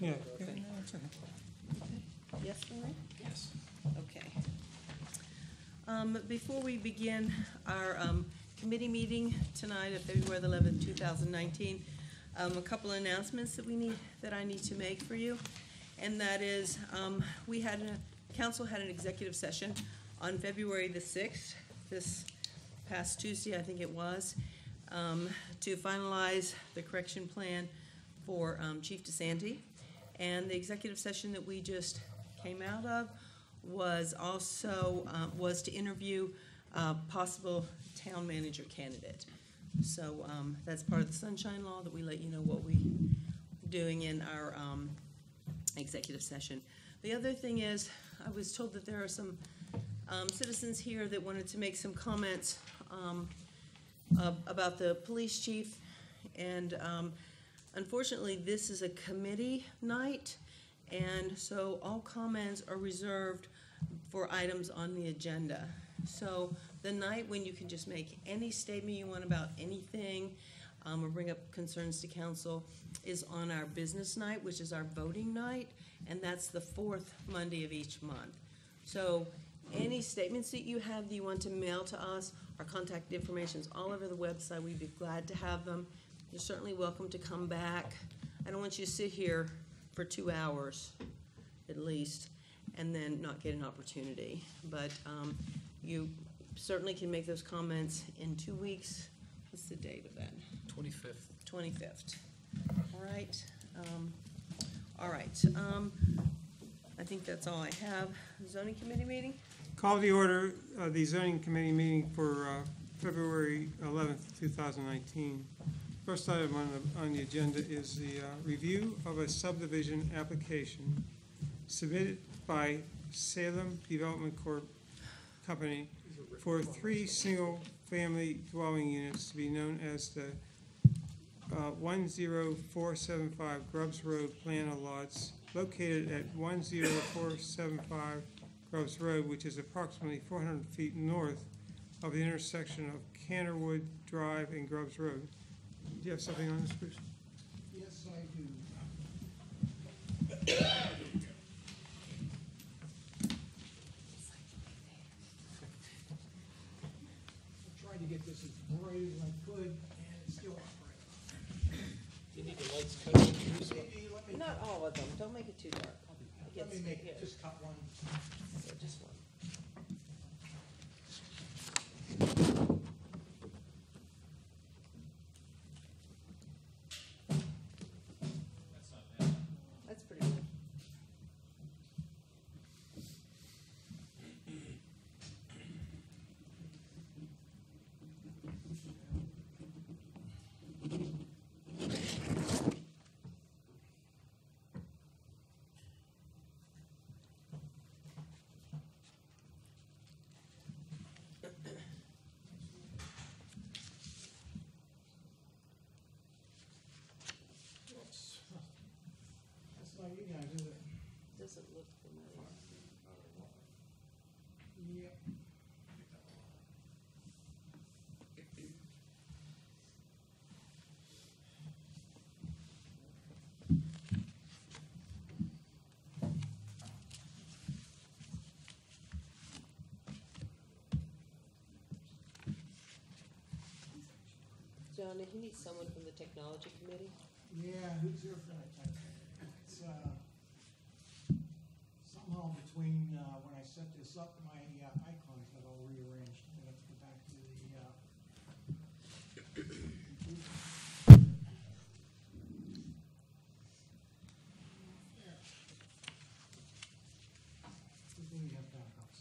Yeah. Okay. Yes, Lorraine? Yes. Okay. Before we begin our committee meeting tonight of February the 11th, 2019, a couple of announcements that I need to make for you, and that is council had an executive session on February the 6th, this past Tuesday, I think it was, to finalize the correction plan for Chief DeSanti. And the executive session that we just came out of was also was to interview a possible town manager candidate. So that's part of the Sunshine Law, that we let you know what we're doing in our executive session. The other thing is, I was told that there are some citizens here that wanted to make some comments about the police chief, and unfortunately, this is a committee night, and so all comments are reserved for items on the agenda. So the night when you can just make any statement you want about anything or bring up concerns to council is on our business night, which is our voting night, and that's the fourth Monday of each month. So any statements that you have that you want to mail to us, our contact information is all over the website. We'd be glad to have them. You're certainly welcome to come back. I don't want you to sit here for 2 hours at least and then not get an opportunity. But you certainly can make those comments in 2 weeks. What's the date of that? 25th. 25th. All right. All right. I think that's all I have. Zoning committee meeting? Call the order the zoning committee meeting for February 11th, 2019. First item on the agenda is the review of a subdivision application submitted by Salem Development Company for 3 single-family dwelling units to be known as the 10475 Grubbs Road plan of lots, located at 10475 Grubbs Road, which is approximately 400 feet north of the intersection of Canterwood Drive and Grubbs Road. Do you have something on this, Bruce? Yes, I do. I tried to get this as bright as I could, and it's still not bright. You need the lights cut off. Maybe let me, Not all of them. Don't make it too dark. let me make, just cut one. Yeah, just one. That's pretty good. Whoops. That's not you guys, is it? Doesn't look familiar. Yep. John, if you need someone from the technology committee? Yeah, who's here for that type of thing? It's, somehow between, when I set this up, my icons got all rearranged. I have to go back to the, there. Good thing we have backups.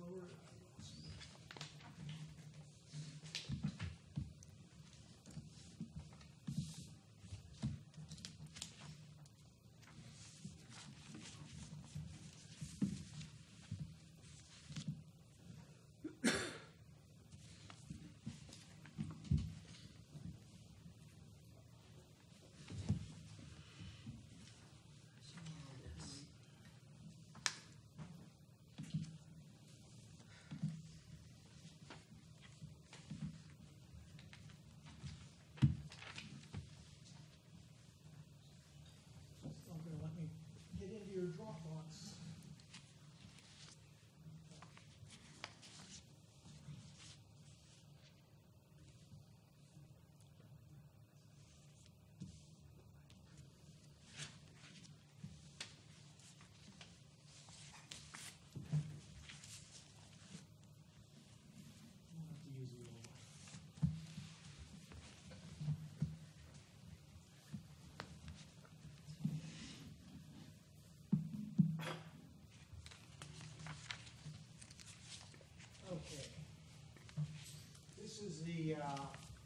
Lower.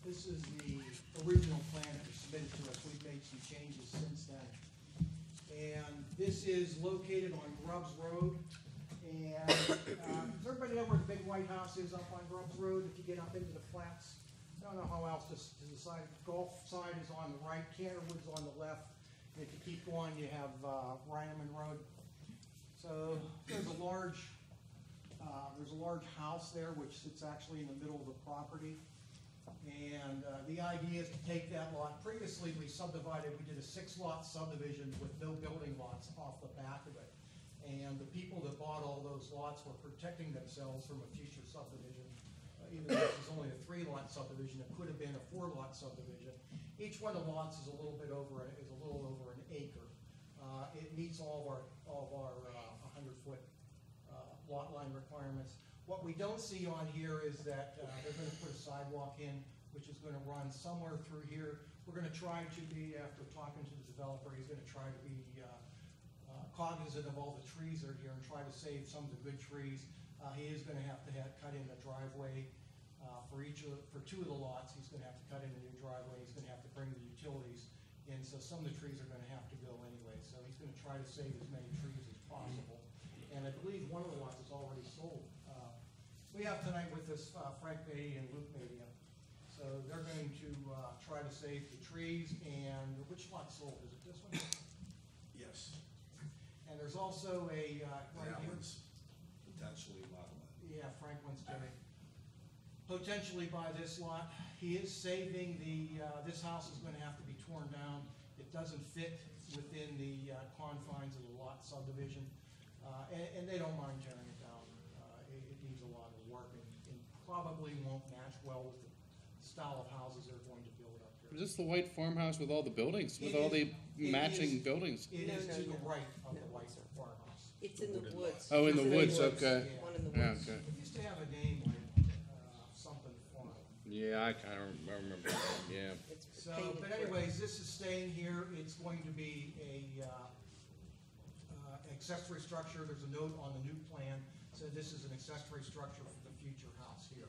this is the original plan that was submitted to us. We've made some changes since then. And this is located on Grubbs Road. And does everybody know where the big white house is up on Grubbs Road if you get up into the flats? I don't know how else to decide. Gulf side is on the right, Canterwood's on the left. And if you keep going, you have Reineman Road. So there's a large house there which sits actually in the middle of the property. And the idea is to take that lot. Previously, we subdivided, we did a 6-lot subdivision with no building lots off the back of it. And the people that bought all those lots were protecting themselves from a future subdivision. Even though this is only a 3-lot subdivision, it could have been a 4-lot subdivision. Each one of the lots is a little over an acre. It meets all of our 100-foot lot line requirements. What we don't see on here is that they're going to put a sidewalk in, which is going to run somewhere through here. We're going to try to be, after talking to the developer, he's going to try to be cognizant of all the trees that are here and try to save some of the good trees. He is going to have cut in a driveway for 2 of the lots. He's going to have to cut in a new driveway. He's going to have to bring the utilities in, so some of the trees are going to have to go anyway. So he's going to try to save as many trees as possible. And I believe one of the lots is already sold. We have tonight with us Frank Beatty and Luke Beatty. So they're going to try to save the trees. And which lot sold? Is it this one? Yes, And there's also a right that here. one's potentially lot one. Yeah, Frank wants to potentially buy this lot. He is saving this house is going to have to be torn down. It doesn't fit within the confines of the lot subdivision. And they don't mind tearing it down. It needs a lot of work and probably won't match well with the style of houses they're going to build up Is here. this the white farmhouse with all the buildings, with It all the is- matching buildings? It is No, to no, the no. right of No, the white sorry. farmhouse. It's in the woods. Oh, in the It's woods, okay. One in the Yeah, woods. okay. It used to have a name like something farm. Yeah, I kind of remember that, yeah. It's So, painted but brick. anyways, this is staying here. It's going to be a accessory structure. There's a note on the new plan, so this is an accessory structure for the future house here.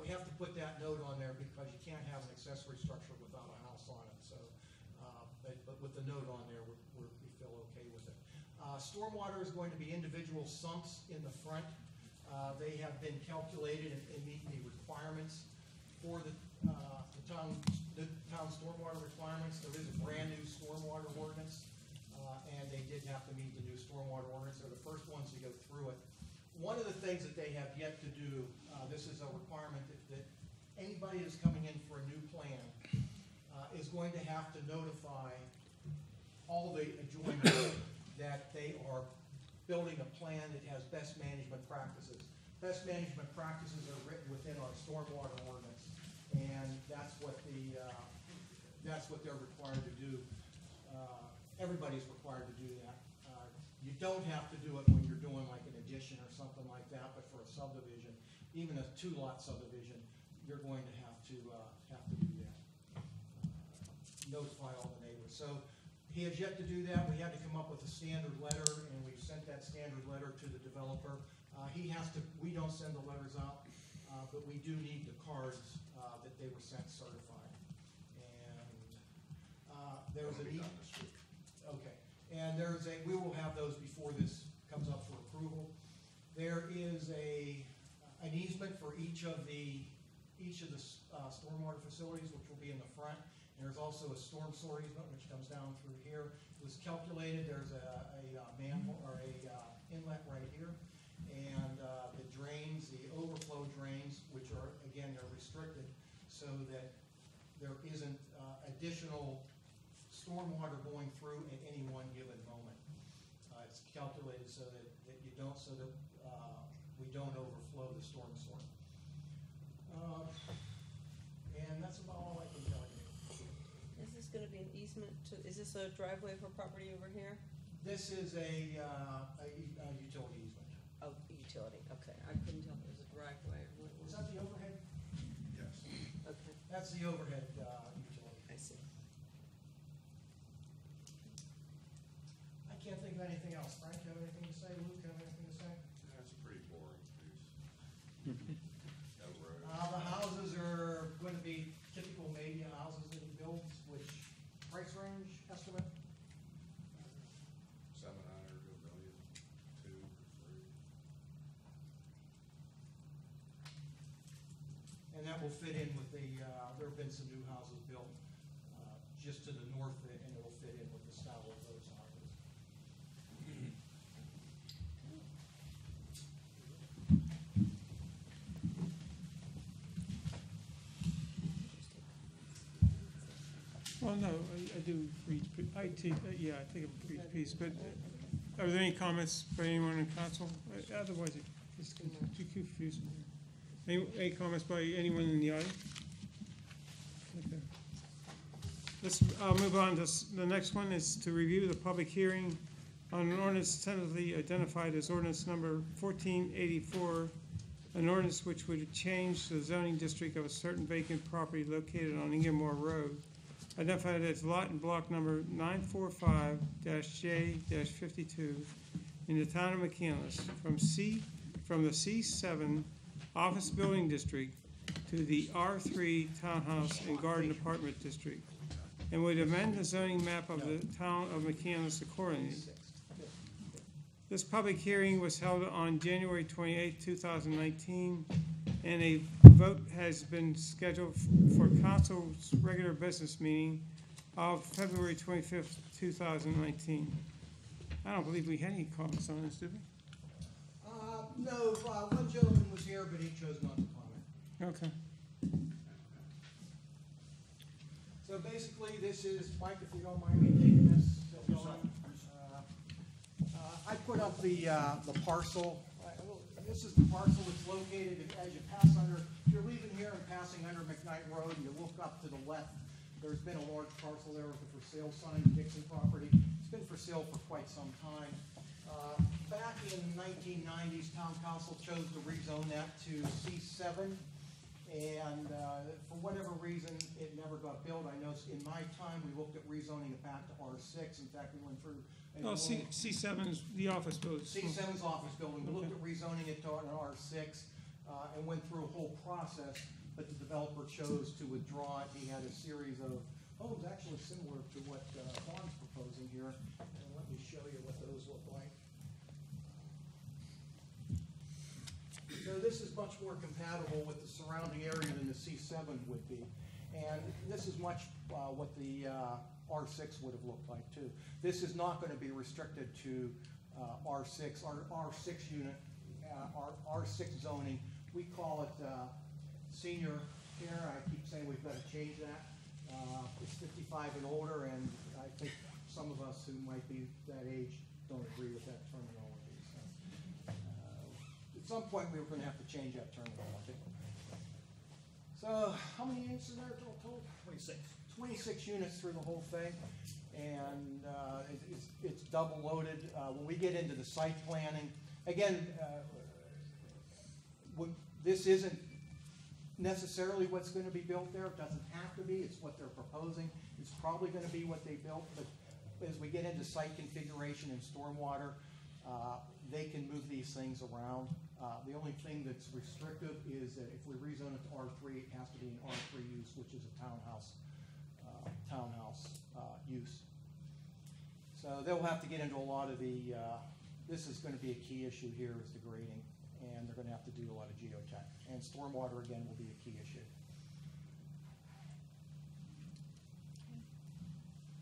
We have to put that note on there because you can't have an accessory structure without a house on it, so, but with the note on there, we feel okay with it. Stormwater is going to be individual sumps in the front. They have been calculated and meet the requirements for the town stormwater requirements. There is a brand new stormwater ordinance, and they did have to meet the new stormwater ordinance. They're the first ones to go through it. One of the things that they have yet to do, this is a requirement that anybody that's coming in for a new plan is going to have to notify all the adjoiners that they are building a plan that has best management practices. Best management practices are written within our stormwater ordinance, and that's what they're required to do. Everybody's required to do that. You don't have to do it when you're doing like an addition or something like that, but for a subdivision, even a 2-lot subdivision, you're going to have to do that. Notify all the neighbors. So he has yet to do that. We had to come up with a standard letter, and we sent that standard letter to the developer. We don't send the letters out, but we do need the cards that they were sent certified. And there was That'll an be done this week. Okay, and we will have those before this comes up for approval. There is an easement for each of the stormwater facilities, which will be in the front. And there's also a storm sewer easement, which comes down through here. It was calculated, there's a manhole, or a inlet right here. And the drains, the overflow drains, which are, again, they're restricted, so that there isn't additional stormwater going through at any one given moment. It's calculated so that we don't overflow the storm sewer. And that's about all I can tell you. Is this gonna be an easement is this a driveway for property over here? This is a utility easement. Oh, utility, okay. I couldn't tell if it was a driveway or what it Was was. that the overhead? Yes. Okay, That's the overhead utility. I see. I can't think of anything else. Frank, you have anything to say? Luke, you have anything to say? That's a pretty boring piece. No road. The houses are will fit in with the, there have been some new houses built just to the north, and it'll fit in with the style of those houses. Well, no, I do for each, I take, yeah, I take them for each piece, but are there any comments by anyone in council? Otherwise, it just gets too confusing. Any comments by anyone in the audience? Okay. Let's move on to, the next one is to review the public hearing on an ordinance tentatively identified as ordinance number 1484, an ordinance which would change the zoning district of a certain vacant property located on Ingermore Road, identified as lot and block number 945-J-52 in the town of McCandless from the C7 Office Building District to the R3 Townhouse and Garden Apartment District, and would amend the zoning map of the town of McCandless accordingly. This public hearing was held on January 28, 2019, and a vote has been scheduled for council's regular business meeting of February 25th, 2019. I don't believe we had any comments on this, did we? No, one gentleman was here, but he chose not to comment. Okay. So basically, this is, Mike, if you don't mind me taking this. I put up the parcel. This is the parcel. It's located as you pass under, if you're leaving here and passing under McKnight Road, and you look up to the left, there's been a large parcel there with a for sale sign, Dixon property. It's been for sale for quite some time. Back in the 1990s, town council chose to rezone that to C7, and for whatever reason, it never got built. I know in my time, we looked at rezoning it back to R6. In fact, we went through Oh, C7 is the office building. C7's office building. We looked at rezoning it to an R6 and went through a whole process, but the developer chose to withdraw it. He had a series of homes actually similar to what Vaughn's proposing here. And let me show you what those look like. So this is much more compatible with the surrounding area than the C7 would be. And this is much what the R6 would have looked like too. This is not going to be restricted to R6. Our R6 unit, our R6 zoning, we call it senior care. I keep saying we've got to change that. It's 55 and older, and I think some of us who might be that age don't agree with that terminology. So, at some point, we were going to have to change that terminology. So, how many units are there total? 26. 26 units through the whole thing, and it's double loaded. When we get into the site planning, again, this isn't necessarily what's going to be built there. It doesn't have to be. It's what they're proposing. It's probably going to be what they built, but as we get into site configuration and stormwater, they can move these things around. The only thing that's restrictive is that if we rezone it to R3, it has to be an R3 use, which is a townhouse use. So they'll have to get into a lot of the, this is going to be a key issue here is the grading, and they're going to have to do a lot of geotech. And stormwater, again, will be a key issue.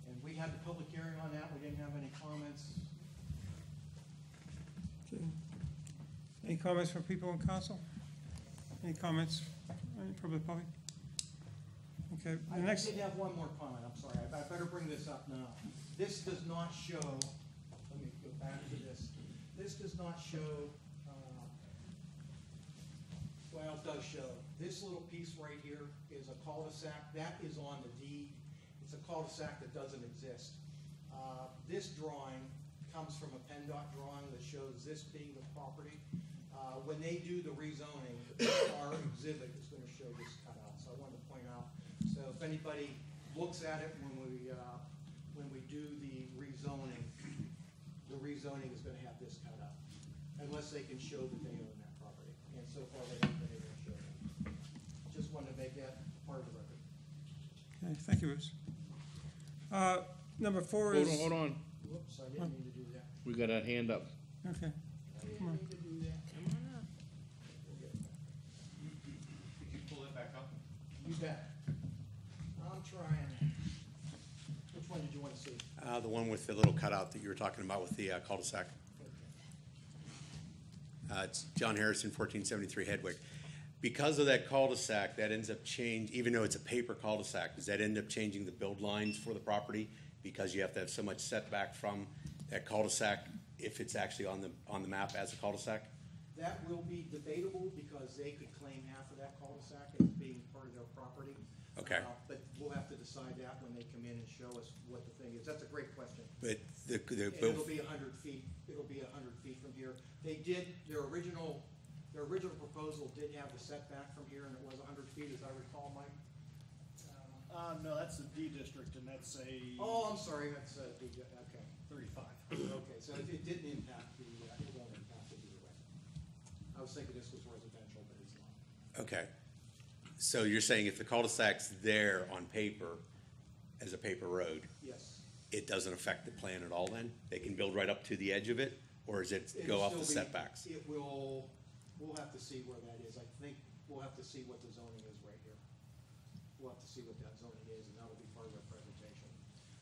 And we had the public hearing on that. We didn't have any comments. Okay. Any comments from people in council? Any comments from the public? Okay, I did have one more comment, I'm sorry, I better bring this up now. This does not show, let me go back to this. This does not show, well, it does show. This little piece right here is a cul-de-sac, that is on the deed. It's a cul-de-sac that doesn't exist. This drawing comes from a PennDOT drawing that shows this being the property. When they do the rezoning, our exhibit is going to show this cutout, so I wanted to point out. So if anybody looks at it when we do the rezoning is going to have this cut out, unless they can show that they own that property. And so far they haven't been able to show that. Just wanted to make that part of the record. Okay, thank you, Bruce. Number 4 is. Hold on. Whoops, I didn't mean to do that. We got a hand up. Okay. I didn't mean to do that. Come on up. We'll get it back. Could you pull that back up? You bet. I'm trying. Which one did you want to see? The one with the little cutout that you were talking about with the cul-de-sac. It's John Harrison, 1473 Hedwig. Because of that cul-de-sac, that ends up even though it's a paper cul-de-sac, does that end up changing the build lines for the property? Because you have to have so much setback from that cul-de-sac if it's actually on the map as a cul-de-sac? That will be debatable because they could claim half of that cul-de-sac as being part of their property. Okay. But we'll have to decide that when they come in and show us what the thing is. That's a great question. But And it'll be 100 feet, it'll be 100 feet from here. They did, their original proposal did have the setback from here, and it was 100 feet, as I recall, Mike. No, that's the D district, and that's a Oh, I'm sorry, that's, okay. 35. Okay, so it didn't impact it won't impact it either way. I was thinking this was residential, but it's not. Okay. So you're saying if the cul-de-sac's there on paper, as a paper road, Yes. it doesn't affect the plan at all then? They can build right up to the edge of it, or does it go It'll off the still be- setbacks? It will, we'll have to see where that is. I think we'll have to see what the zoning is right here. We'll have to see what that zoning is, and that'll be part of our presentation.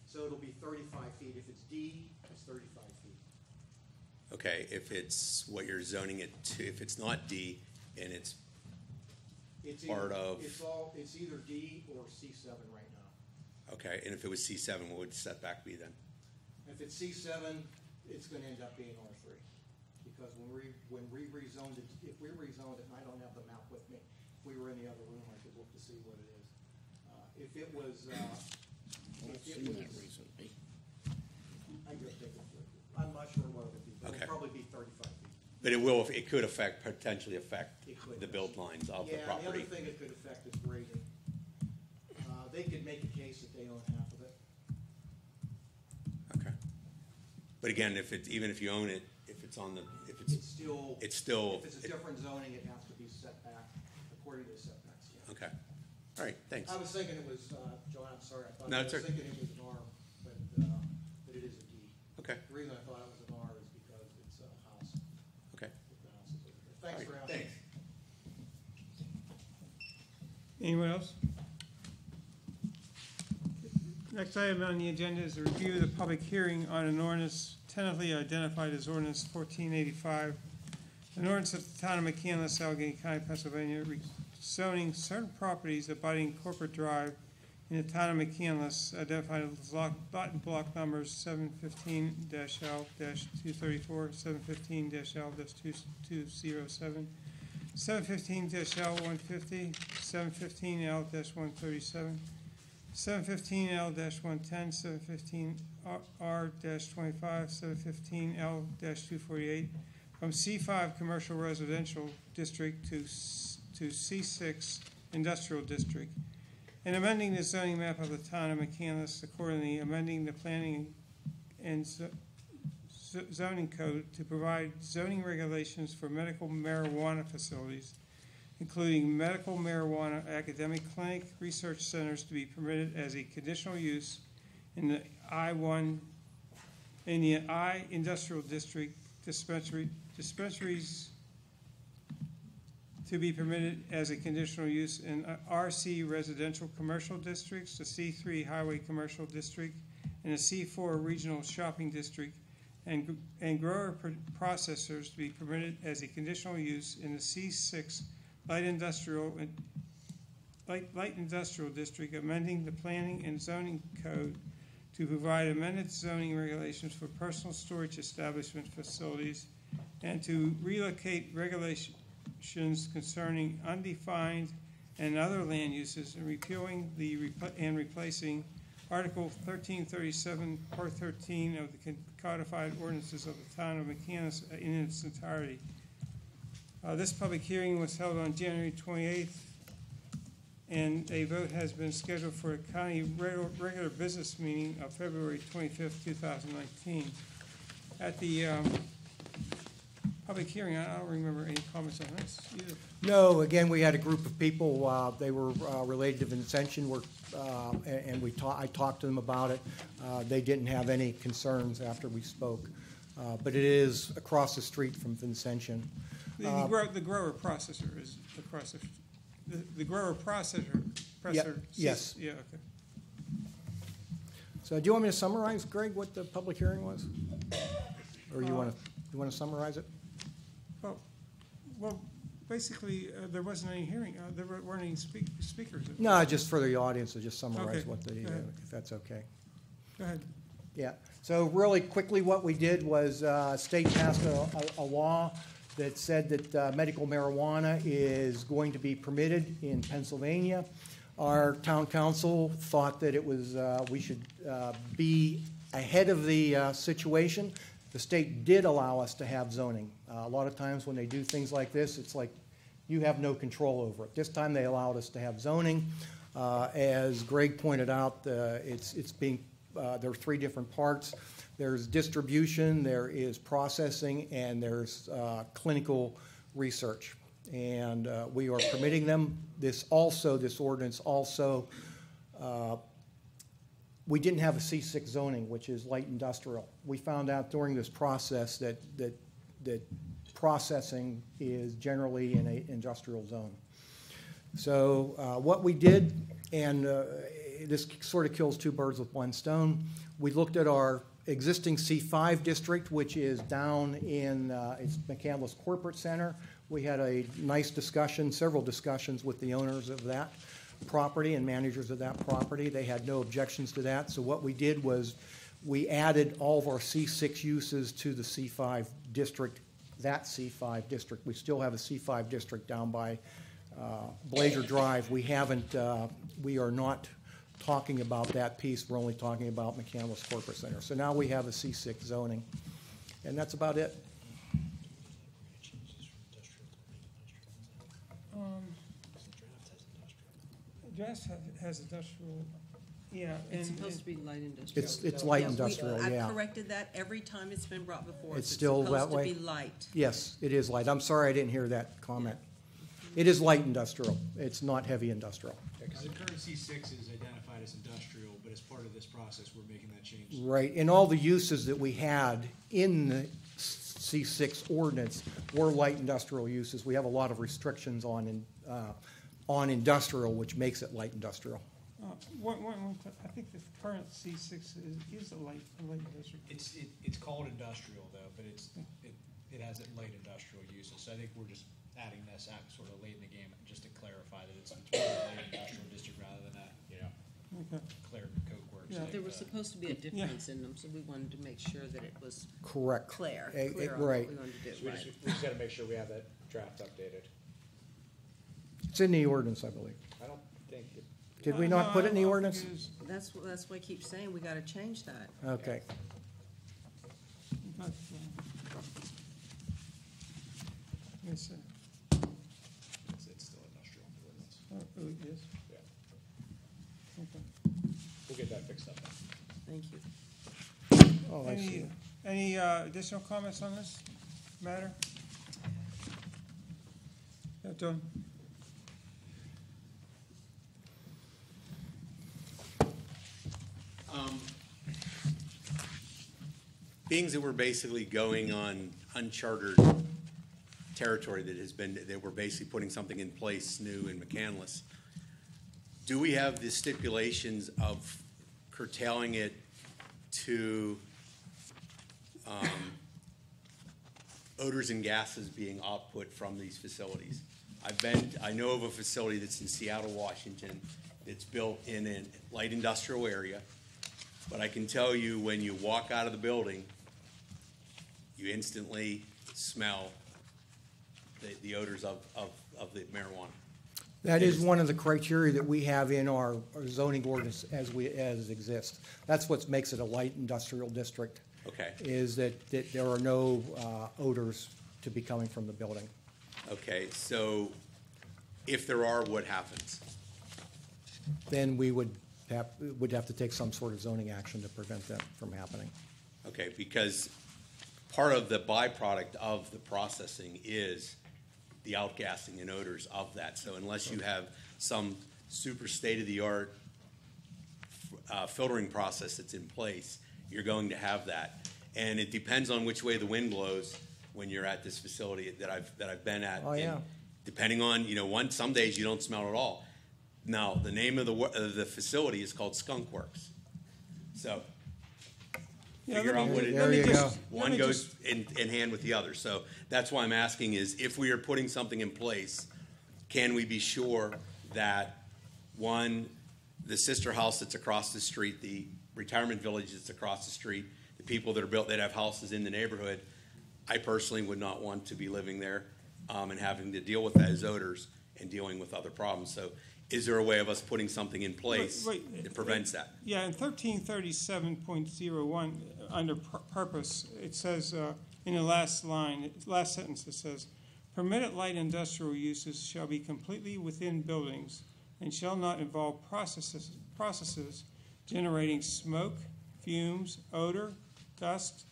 So it'll be 35 feet. If it's D, it's 35 feet. Okay, if it's what you're zoning it to, if it's not D, and it's It's Part either- of- It's either D or C7 right now. okay, and if it was C7, what would the setback be then? If it's C7, it's gonna end up being R3. Because when we rezoned it, if we rezoned it, and I don't have the map with me, if we were in the other room, I could look to see what it is. If it was, I've seen that recently. I'm not sure what it would be, but Okay. it'll probably be 35 feet. But it could potentially affect It could. the build lines of the Yeah, the other property. thing it could affect is grading. They could make a case that they own half of it. Okay. But again, even if you own it, if it's It's still. it's still, If it's a different zoning, it has to be set back according to the setbacks, yeah. okay. All right, thanks. I was thinking it was, Joe, I'm sorry, No, I it's was okay. thinking it was an R, but it is a D. Okay, The reason I thought it was an R is because it's a house, okay. the house is over here. Thanks for All right, having me. Anyone else? Next item on the agenda is a review of the public hearing on an ordinance tentatively identified as ordinance 1485. An ordinance of the town of McCandless, Allegheny County, Pennsylvania, zoning certain properties abutting Corporate Drive in the town of McCandless, identified as lot and block numbers 715-L-234, 715-L-207, 715-L-150, 715L-137, 715L-110, 715R-25, 715L-248, from C5 Commercial Residential District to C6 Industrial District, and amending the zoning map of the town of McCandless, accordingly amending the planning and zoning code to provide zoning regulations for medical marijuana facilities, including medical marijuana academic clinic research centers to be permitted as a conditional use in the I industrial district, dispensaries to be permitted as a conditional use in RC residential commercial districts, the C3 highway commercial district, and the C4 regional shopping district, and grower processors to be permitted as a conditional use in the C6 light industrial district, amending the planning and zoning code to provide amended zoning regulations for personal storage establishment facilities, and to relocate regulations concerning undefined and other land uses, and repealing and replacing Article 1337, Part 13 of the codified ordinances of the town of McCandless in its entirety. This public hearing was held on January 28th, and a vote has been scheduled for a county regular business meeting of February 25th, 2019. At the public hearing, I don't remember any comments on this either. No, again, we had a group of people, they were related to Vincentian, and I talked to them about it. They didn't have any concerns after we spoke, but it is across the street from Vincentian. The grower processor is across the grower processor Presser? yes. Yeah, okay. So do you want me to summarize, Greg, what the public hearing was? Or you want to summarize it? Well, basically, there wasn't any hearing, there weren't any speakers. No, just for the audience, to just summarize Okay, what the, go ahead. if that's okay. Go ahead. Yeah, so really quickly, what we did was, state passed a law that said that medical marijuana is going to be permitted in Pennsylvania. Our town council thought that it was, we should be ahead of the situation. The state did allow us to have zoning. A lot of times when they do things like this, it's like you have no control over it. This time they allowed us to have zoning. As Greg pointed out, it's being, there are three different parts. There's distribution, there is processing, and there's clinical research. And we are permitting them. This ordinance also, we didn't have a C6 zoning, which is light industrial. We found out during this process that processing is generally in an industrial zone. So what we did, and this sort of kills two birds with one stone, we looked at our existing C5 district, which is down in it's McCandless Corporate Center. We had a nice discussion, several discussions with the owners of that property and managers of that property. They had no objections to that. So what we did was we added all of our C6 uses to the C5 district, that C5 district. We still have a C5 district down by Blazer Drive. We haven't, we are not talking about that piece. We're only talking about McCandless Corporate Center. So now we have a C6 zoning, and that's about it. Draft has industrial, yeah. It's and- supposed to be light industrial. It's light Yeah, industrial, yeah. I've corrected that every time it's been brought before us. It's still that way? It's supposed to be light. Yes, it is light. I'm sorry I didn't hear that comment. It is light industrial. It's not heavy industrial. Because the current C6 is identified as industrial, but as part of this process, we're making that change. Right, and all the uses that we had in the C6 ordinance were light industrial uses. We have a lot of restrictions on industrial, which makes it light industrial. I think the current C6 is a light industrial. It's called industrial though, but it has light industrial uses. So I think we're just adding this act sort of late in the game, just to clarify that it's between the light industrial district rather than Okay. clear code works. Yeah. like There was that. supposed to be a difference in them, so we wanted to make sure that it was Correct. clear Eh, on what right. we wanted to So do, we right? just gotta make sure we have that draft updated. It's in the ordinance, I believe. I don't think it. Did we not put it in the No, I ordinance? don't think it is. That's why I keep saying we gotta change that. Okay. But, yes, It's still industrial ordinance. it is. Yeah. Okay. We'll get that fixed up. Thank you. Oh, I see. Any additional comments on this matter? Yeah, John? Being that we're basically going on uncharted territory that we're basically putting something in place new in McCandless, do we have the stipulations of curtailing it to odors and gases being output from these facilities? I know of a facility that's in Seattle, Washington, that's built in a light industrial area, but I can tell you when you walk out of the building, you instantly smell the odors of the marijuana. That is one of the criteria that we have in our zoning ordinance as exists. That's what makes it a light industrial district. Okay. Is that there are no odors to be coming from the building. Okay, so if there are, what happens? Then we would have to take some sort of zoning action to prevent that from happening. Okay, because part of the byproduct of the processing is the outgassing and odors of that. So unless you have some super state-of-the-art filtering process that's in place, you're going to have that. And it depends on which way the wind blows when you're at this facility that I've been at. Oh, yeah. And depending on, some days you don't smell at all. Now, the name of the facility is called Skunk Works. So Yeah, figure let out me- what it let me There you just- go. let one me goes just- in hand with the other. So that's why I'm asking is if we are putting something in place, can we be sure that, one, the sister house that's across the street, the retirement village that's across the street, the people that have houses in the neighborhood, I personally would not want to be living there and having to deal with those odors and dealing with other problems. So is there a way of us putting something in place Wait, that prevents that? Yeah, in 1337.01, under purpose, it says, in the last line, last sentence, it says, "Permitted light industrial uses shall be completely within buildings and shall not involve processes generating smoke, fumes, odor, dust,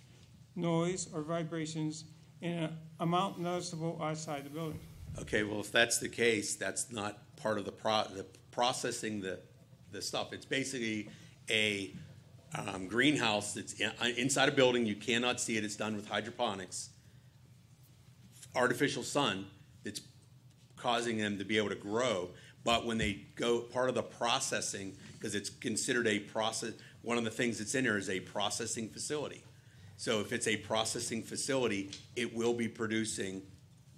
noise, or vibrations in an amount noticeable outside the building." Okay, well, if that's the case, that's not part of the processing the stuff. It's basically a greenhouse that's inside a building. You cannot see it. It's done with hydroponics. Artificial sun that's causing them to be able to grow. But when they go, part of the processing, because it's considered a process, one of the things that's in there is a processing facility. So if it's a processing facility, it will be producing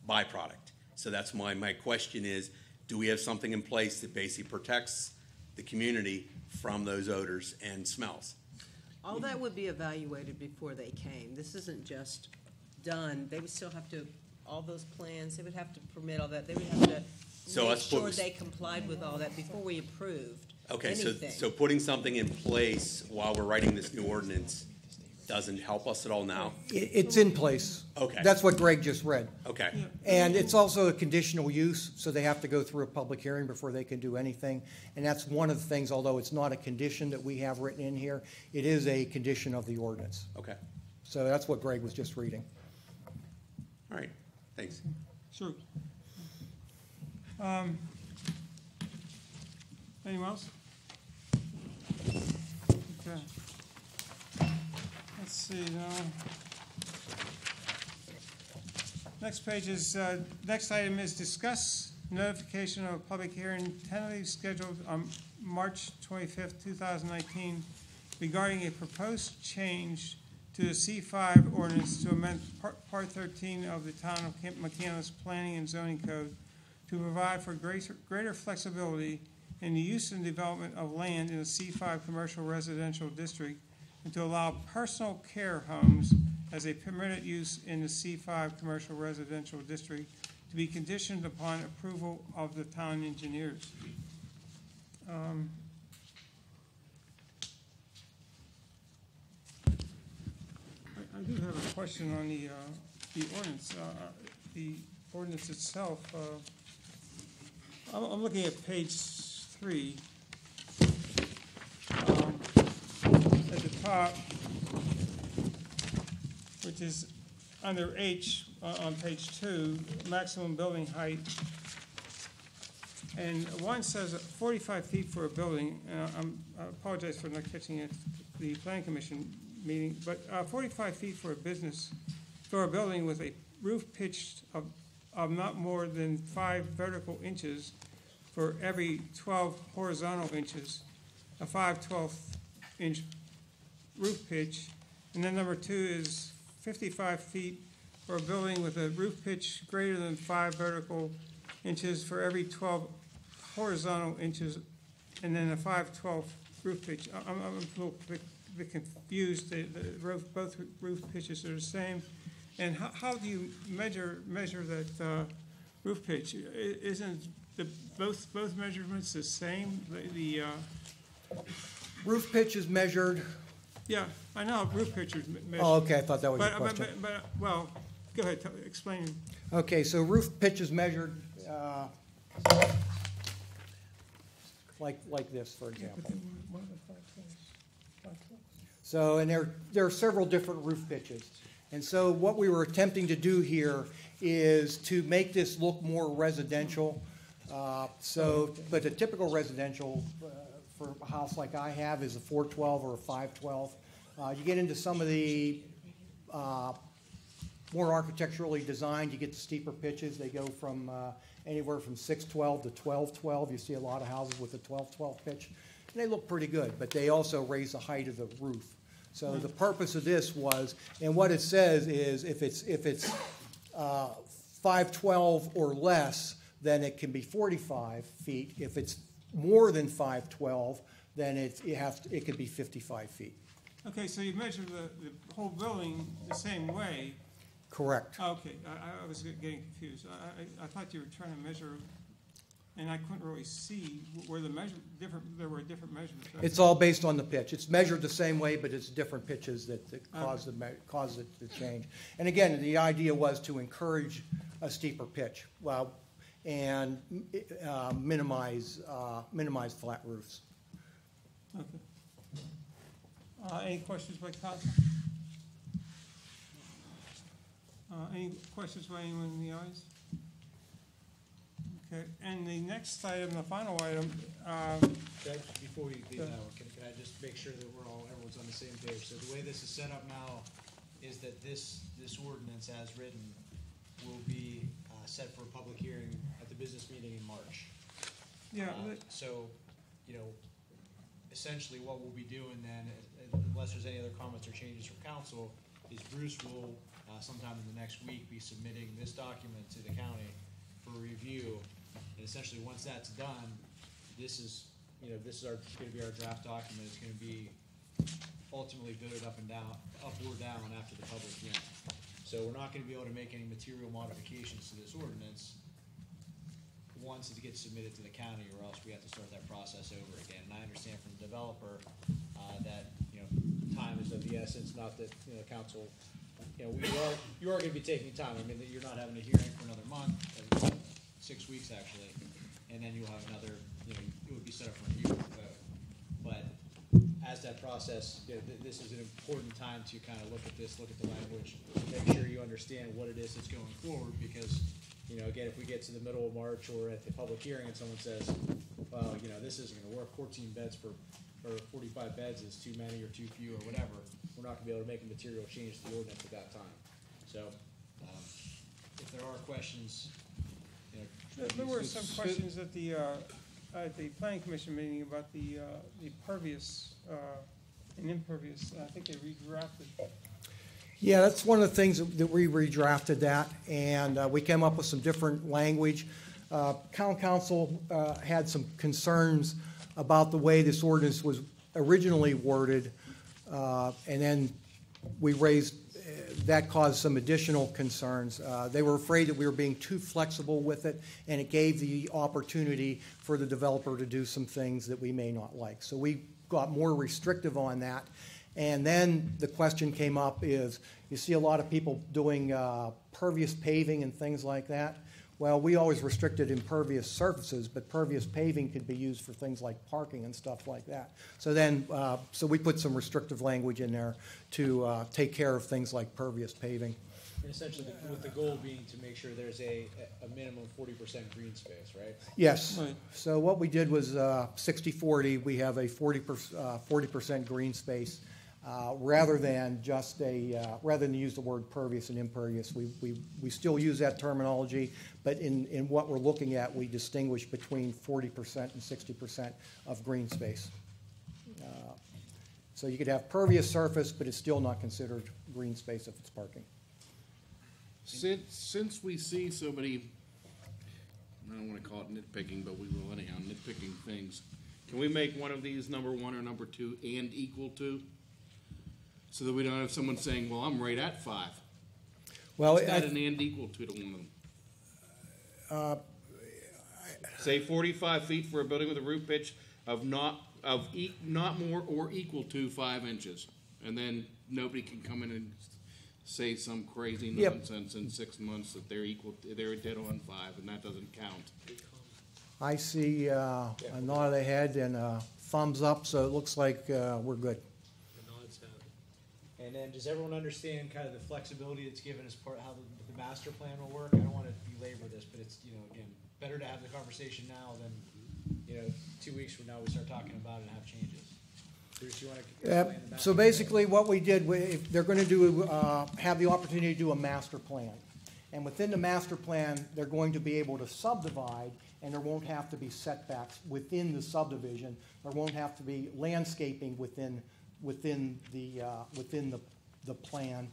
byproduct. So that's my question is, do we have something in place that basically protects the community from those odors and smells? All that would be evaluated before they came. This isn't just done. They would still have to, all those plans, they would have to permit all that. They would have to So make let's put- sure they complied with all that before we approved Okay, anything. so putting something in place while we're writing this new ordinance doesn't help us at all now? It's in place. Okay. That's what Greg just read. Okay, And it's also a conditional use, so they have to go through a public hearing before they can do anything. And that's one of the things, although it's not a condition that we have written in here, it is a condition of the ordinance. okay, So that's what Greg was just reading. all right, thanks. Sure. Anyone else? Okay. Let's see now. Next page is, next item is discuss notification of a public hearing tentatively scheduled on March 25th, 2019 regarding a proposed change to the C5 ordinance to amend Part 13 of the Town of McCandless Planning and Zoning Code to provide for greater flexibility in the use and development of land in a C5 commercial residential district and to allow personal care homes as a permitted use in the C5 commercial residential district to be conditioned upon approval of the town engineers. I do have a question on the ordinance. The ordinance itself, I'm looking at page 3. At the top, which is under H on page 2, maximum building height. And one says 45 feet for a building, and I apologize for not catching it at the planning commission meeting, but 45 feet for a business, for a building with a roof pitched of not more than 5 vertical inches for every 12 horizontal inches, a 5/12 inch roof pitch. And then number 2 is 55 feet for a building with a roof pitch greater than 5 vertical inches for every 12 horizontal inches, and then a 5/12 roof pitch. I'm a little bit confused. Both roof pitches are the same. And how do you measure that roof pitch? Isn't both measurements the same? The Roof pitch is measured, yeah, I know roof pitch is measured. oh, okay, I thought that was your But, question. well, go ahead, explain. Okay, so roof pitch is measured like this, for example. So, and there are several different roof pitches. And so what we were attempting to do here is to make this look more residential. But a typical residential for a house like I have is a 412 or a 512. You get into some of the more architecturally designed. You get the steeper pitches. They go from anywhere from 612 to 1212. You see a lot of houses with a 1212 pitch. And they look pretty good, but they also raise the height of the roof. So the purpose of this was, and what it says is if it's 512 or less, then it can be 45 feet. If it's more than 512, then it could be 55 feet. Okay, so you measure the whole building the same way. Correct. Okay, I was getting confused. I thought you were trying to measure, and I couldn't really see where there were different measurements. It's all based on the pitch. It's measured the same way, but it's different pitches that cause it to change. And again, the idea was to encourage a steeper pitch, and minimize flat roofs. Okay. Any questions by council? Any questions by anyone in the audience? Okay, and the next item, the final item, Before we leave that one, can I just make sure that everyone's on the same page? So the way this is set up now is that this ordinance as written will be set for a public hearing at the business meeting in March. yeah, So, essentially what we'll be doing then, unless there's any other comments or changes from council, is Bruce will, sometime in the next week, be submitting this document to the county for review. And essentially, once that's done, this is gonna be our draft document. It's gonna be ultimately voted up or down after the public hearing. So we're not gonna be able to make any material modifications to this ordinance once it gets submitted to the county, or else we have to start that process over again. And I understand from the developer, that, time is of the essence, not that, council, you are gonna be taking time. I mean, that you're not having a hearing for another month, 6 weeks actually, and then you'll have another, it would be set up for review and vote. But as that process, this is an important time to kind of look at this, look at the language, make sure you understand what it is that's going forward, because, again, if we get to the middle of March or at the public hearing and someone says, well, this isn't gonna work, 14 beds or 45 beds is too many or too few or whatever, we're not gonna be able to make a material change to the ordinance at that time. So, if there are questions, there were some questions at the planning commission meeting about the pervious and impervious. I think they redrafted. Yeah, that's one of the things that we redrafted that, and we came up with some different language. Council had some concerns about the way this ordinance was originally worded, and then we raised, that caused some additional concerns. They were afraid that we were being too flexible with it, and it gave the opportunity for the developer to do some things that we may not like. So we got more restrictive on that. And then the question came up is, you see a lot of people doing pervious paving and things like that. Well, we always restricted impervious surfaces, but pervious paving could be used for things like parking and stuff like that. So then, so we put some restrictive language in there to take care of things like pervious paving. and essentially with the goal being to make sure there's a minimum 40% green space, right? Yes. Right. So what we did was 60-40. We have a 40% green space. Rather than just rather than use the word pervious and impervious, we still use that terminology, but in what we're looking at, we distinguish between 40% and 60% of green space. So you could have pervious surface, but it's still not considered green space if it's parking. Since we see so many, I don't want to call it nitpicking, but we will anyhow, nitpicking things, can we make one of these number 1 or number 2 and equal to? So that we don't have someone saying, well, I'm right at 5. Well, Is that an and equal to one of them? Say 45 feet for a building with a roof pitch of not more or equal to 5 inches. And then nobody can come in and say some crazy nonsense in 6 months that they're dead on 5, and that doesn't count. I see a nod of the head and a thumbs up, so it looks like we're good. And then does everyone understand kind of the flexibility that's given as part of how the master plan will work? I don't want to belabor this, but it's, again, better to have the conversation now than, 2 weeks from now we start talking about it and have changes. Bruce, you wanna explain the So basically, what we did, they're going to do, have the opportunity to do a master plan. And within the master plan, they're going to be able to subdivide, and there won't have to be setbacks within the subdivision. There won't have to be landscaping within the plan,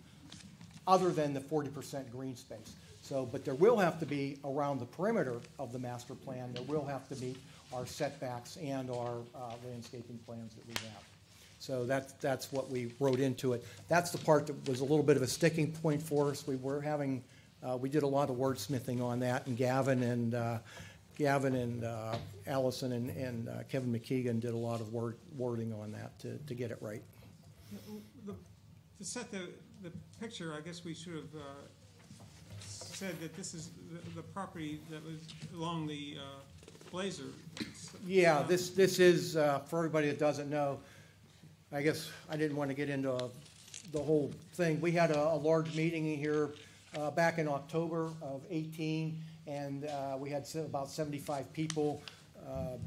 other than the 40% green space. So, but there will have to be, around the perimeter of the master plan, there will have to meet our setbacks and our landscaping plans that we have. So that's what we wrote into it. That's the part that was a little bit of a sticking point for us. We were having, we did a lot of wordsmithing on that, and Gavin and Allison and Kevin McKeegan did a lot of wording on that to get it right. To set the picture, I guess we should have said that this is the property that was along the Blazer. Yeah, this is, for everybody that doesn't know, I guess I didn't want to get into the whole thing. We had a large meeting in here back in October of 18, and we had about 75 people.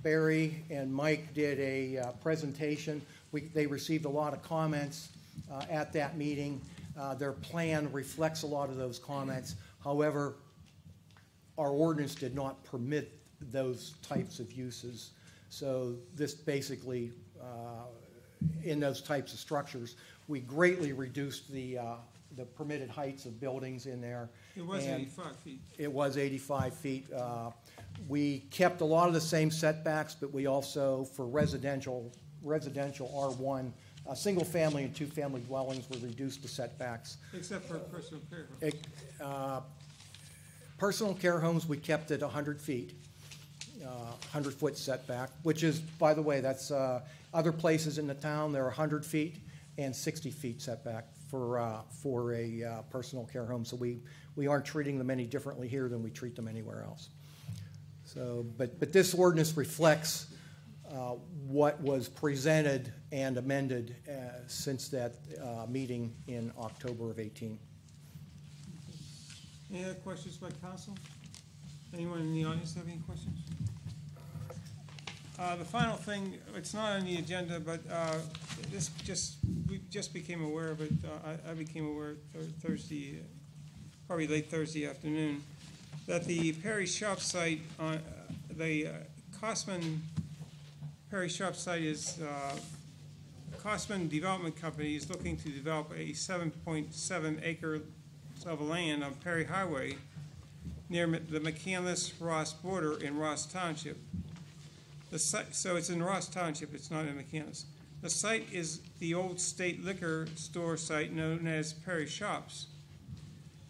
Barry and Mike did a presentation. They received a lot of comments at that meeting. Their plan reflects a lot of those comments. However, our ordinance did not permit those types of uses. So this basically, in those types of structures, we greatly reduced the permitted heights of buildings in there. It was 85 feet. It was 85 feet. We kept a lot of the same setbacks, but we also, for residential R1, single-family and two-family dwellings were reduced to setbacks. Except for personal care. Personal care homes, we kept at 100 feet, 100-foot setback, which is, by the way, that's other places in the town, they're 100 feet and 60 feet setback for a personal care home. So we aren't treating them any differently here than we treat them anywhere else. So, but this ordinance reflects what was presented and amended since that meeting in October of 18. Any other questions by council? Anyone in the audience have any questions? The final thing, it's not on the agenda, but we just became aware of it. I became aware Thursday, probably late Thursday afternoon, that the Perry Shop site, the Cosman Perry Shop site is, Cosman Development Company is looking to develop a 7.7 acre of land on Perry Highway near the McCandless-Ross border in Ross Township. The site, so it's in Ross Township, it's not in McCandless. The site is the old state liquor store site known as Perry Shops.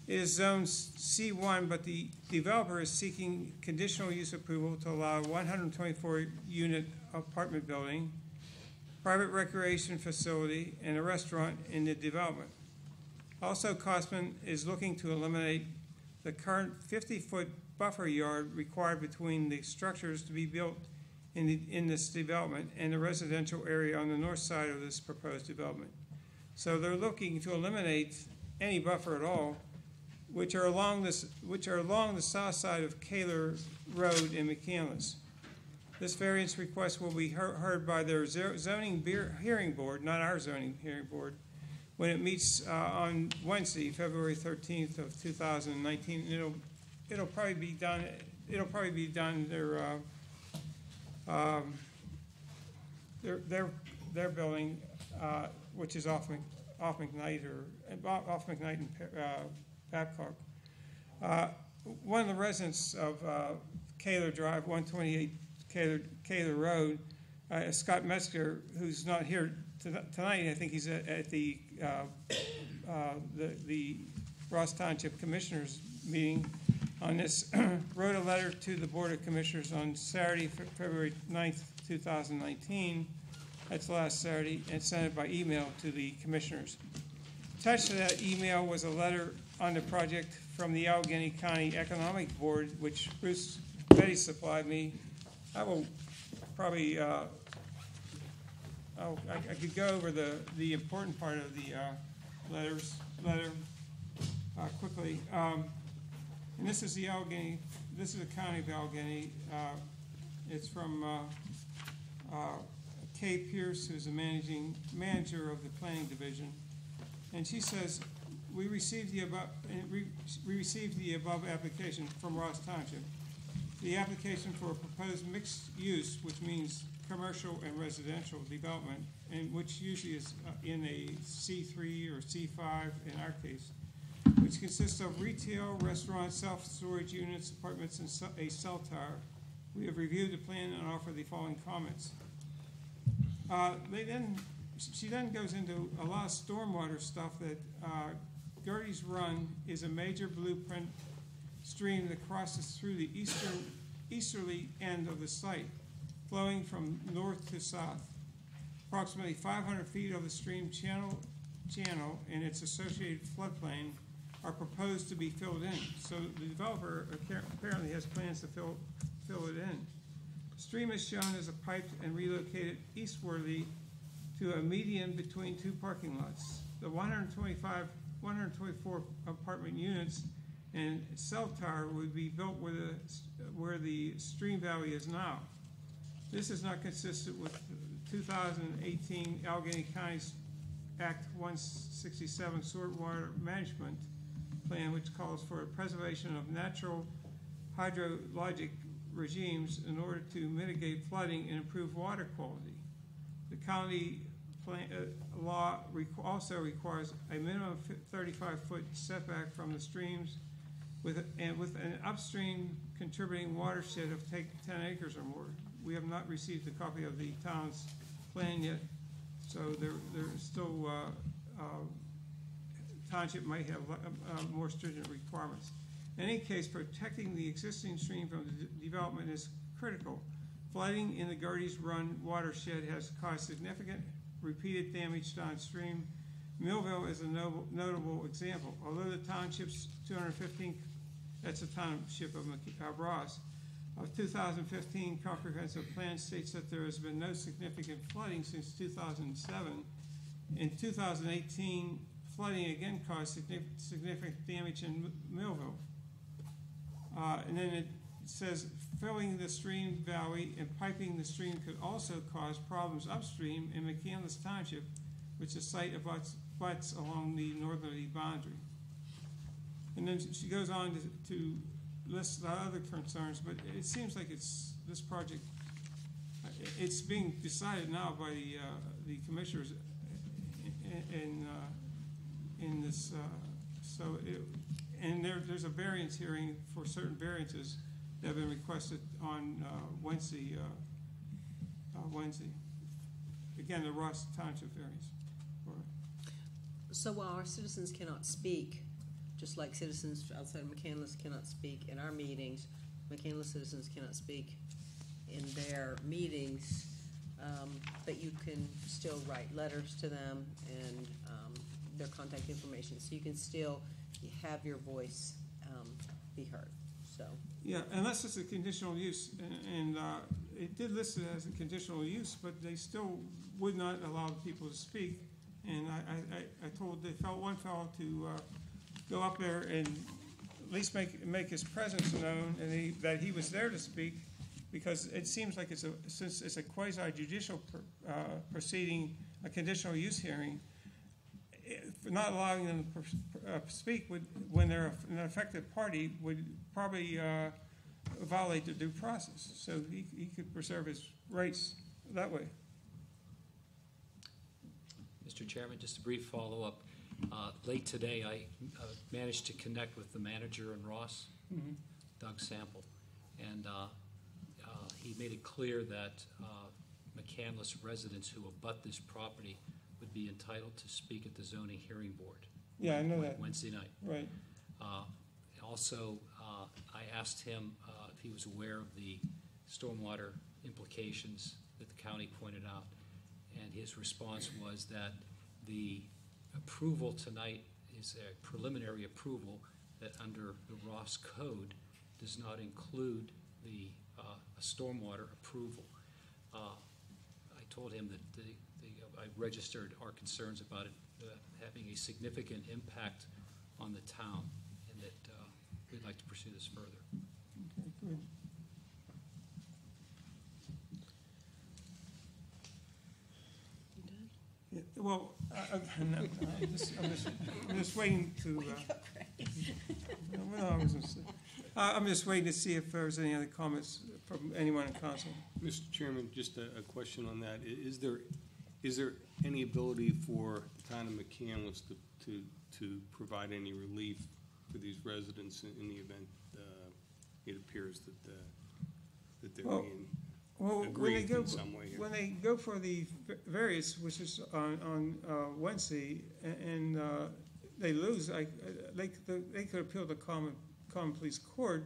It is zoned C1, but the developer is seeking conditional use approval to allow 124-unit apartment building, private recreation facility, and a restaurant in the development. Also, Cosman is looking to eliminate the current 50-foot buffer yard required between the structures to be built in this development and the residential area on the north side of this proposed development. So they're looking to eliminate any buffer at all, which are along the south side of Kaler Road in McCandless. This variance request will be heard by their zoning hearing board, not our zoning hearing board, when it meets on Wednesday, February 13th of 2019. It'll probably be done. It'll probably be done. Their building, which is off McKnight and Babcock. One of the residents of Kaler Drive, 128 Kaler Road, Scott Metzger, who's not here tonight. I think he's at the Ross Township Commissioners meeting on this, wrote a letter to the Board of Commissioners on Saturday, February 9th, 2019. That's last Saturday, and sent it by email to the commissioners. Attached to that email was a letter on the project from the Allegheny County Economic Board, which Bruce Betty supplied me. I will probably, I could go over the important part of the letter quickly. And this is the Allegheny, this is the county of Allegheny. It's from Kay Pierce, who's the manager of the planning division. And she says, we received the above application from Ross Township. The application for a proposed mixed use, which means commercial and residential development, and which usually is in a C3 or C5 in our case, which consists of retail, restaurants, self-storage units, apartments, and a cell tower. We have reviewed the plan and offer the following comments. She then goes into a lot of stormwater stuff that Gertie's Run is a major blueprint stream that crosses through the easterly end of the site, flowing from north to south. Approximately 500 feet of the stream channel and its associated floodplain are proposed to be filled in. So the developer apparently has plans to fill it in. The stream is shown as a piped and relocated eastwardly to a median between two parking lots. The 124 apartment units and cell tower would be built where the stream valley is now. This is not consistent with 2018 Allegheny County Act 167 Stormwater Management Plan, which calls for a preservation of natural hydrologic regimes in order to mitigate flooding and improve water quality. The county law also requires a minimum 35-foot setback from the streams with an upstream contributing watershed of 10 acres or more. We have not received a copy of the town's plan yet, so there's still township might have more stringent requirements. In any case, protecting the existing stream from development is critical. Flooding in the Gertie's Run watershed has caused significant repeated damage downstream. Millville is a notable example. Although the township's 215, that's the township of Ross, of 2015 comprehensive plan states that there has been no significant flooding since 2007. In 2018, flooding again caused significant damage in Millville. And then it says filling the stream valley and piping the stream could also cause problems upstream in McCandless Township, which the site abuts along the northerly boundary. And then she goes on to list the other concerns, but it seems like this project, it's being decided now by the commissioners in this, and there's a variance hearing for certain variances that have been requested on Wednesday. Again, the Ross Township variance. So while our citizens cannot speak, just like citizens outside of McCandless cannot speak in our meetings, McCandless citizens cannot speak in their meetings, but you can still write letters to them and their contact information, so you can still have your voice be heard. So yeah, unless it's a conditional use, and it did list it as a conditional use, but they still would not allow people to speak. And I told one fellow to go up there and at least make his presence known, and that he was there to speak, because it seems like since it's a quasi-judicial proceeding, a conditional use hearing, not allowing them to speak when they're an affected party would probably violate the due process. So he could preserve his rights that way. Mr. Chairman, just a brief follow-up. Late today, I managed to connect with the manager in Ross, Doug Sample, and he made it clear that McCandless residents who abut this property would be entitled to speak at the zoning hearing board. Yeah, I know that. Wednesday night. Right. Also, I asked him if he was aware of the stormwater implications that the county pointed out, and his response was that the approval tonight is a preliminary approval that under the Ross Code does not include a stormwater approval. I told him that I registered our concerns about it having a significant impact on the town, and that we'd like to pursue this further. Okay, good. Well, no, I'm just waiting to, well, I'm just waiting to see if there's any other comments from anyone in council. Mr. Chairman, just a question on that. Is there any ability for the town of McCandless to provide any relief for these residents in the event it appears that they're being aggrieved in some way here? When they go for the variance, which is on Wednesday, and they lose, they could appeal to common police court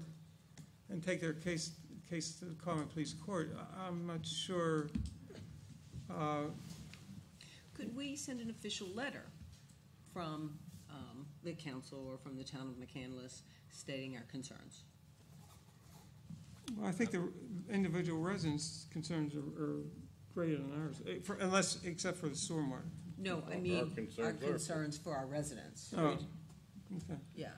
and take their case to the common police court. I'm not sure. Could we send an official letter from the council or from the town of McCandless stating our concerns? Well, I think the individual residents' concerns are greater than ours, except for the stormwater. No, I mean, our concerns for our residents. Oh, okay. Yeah,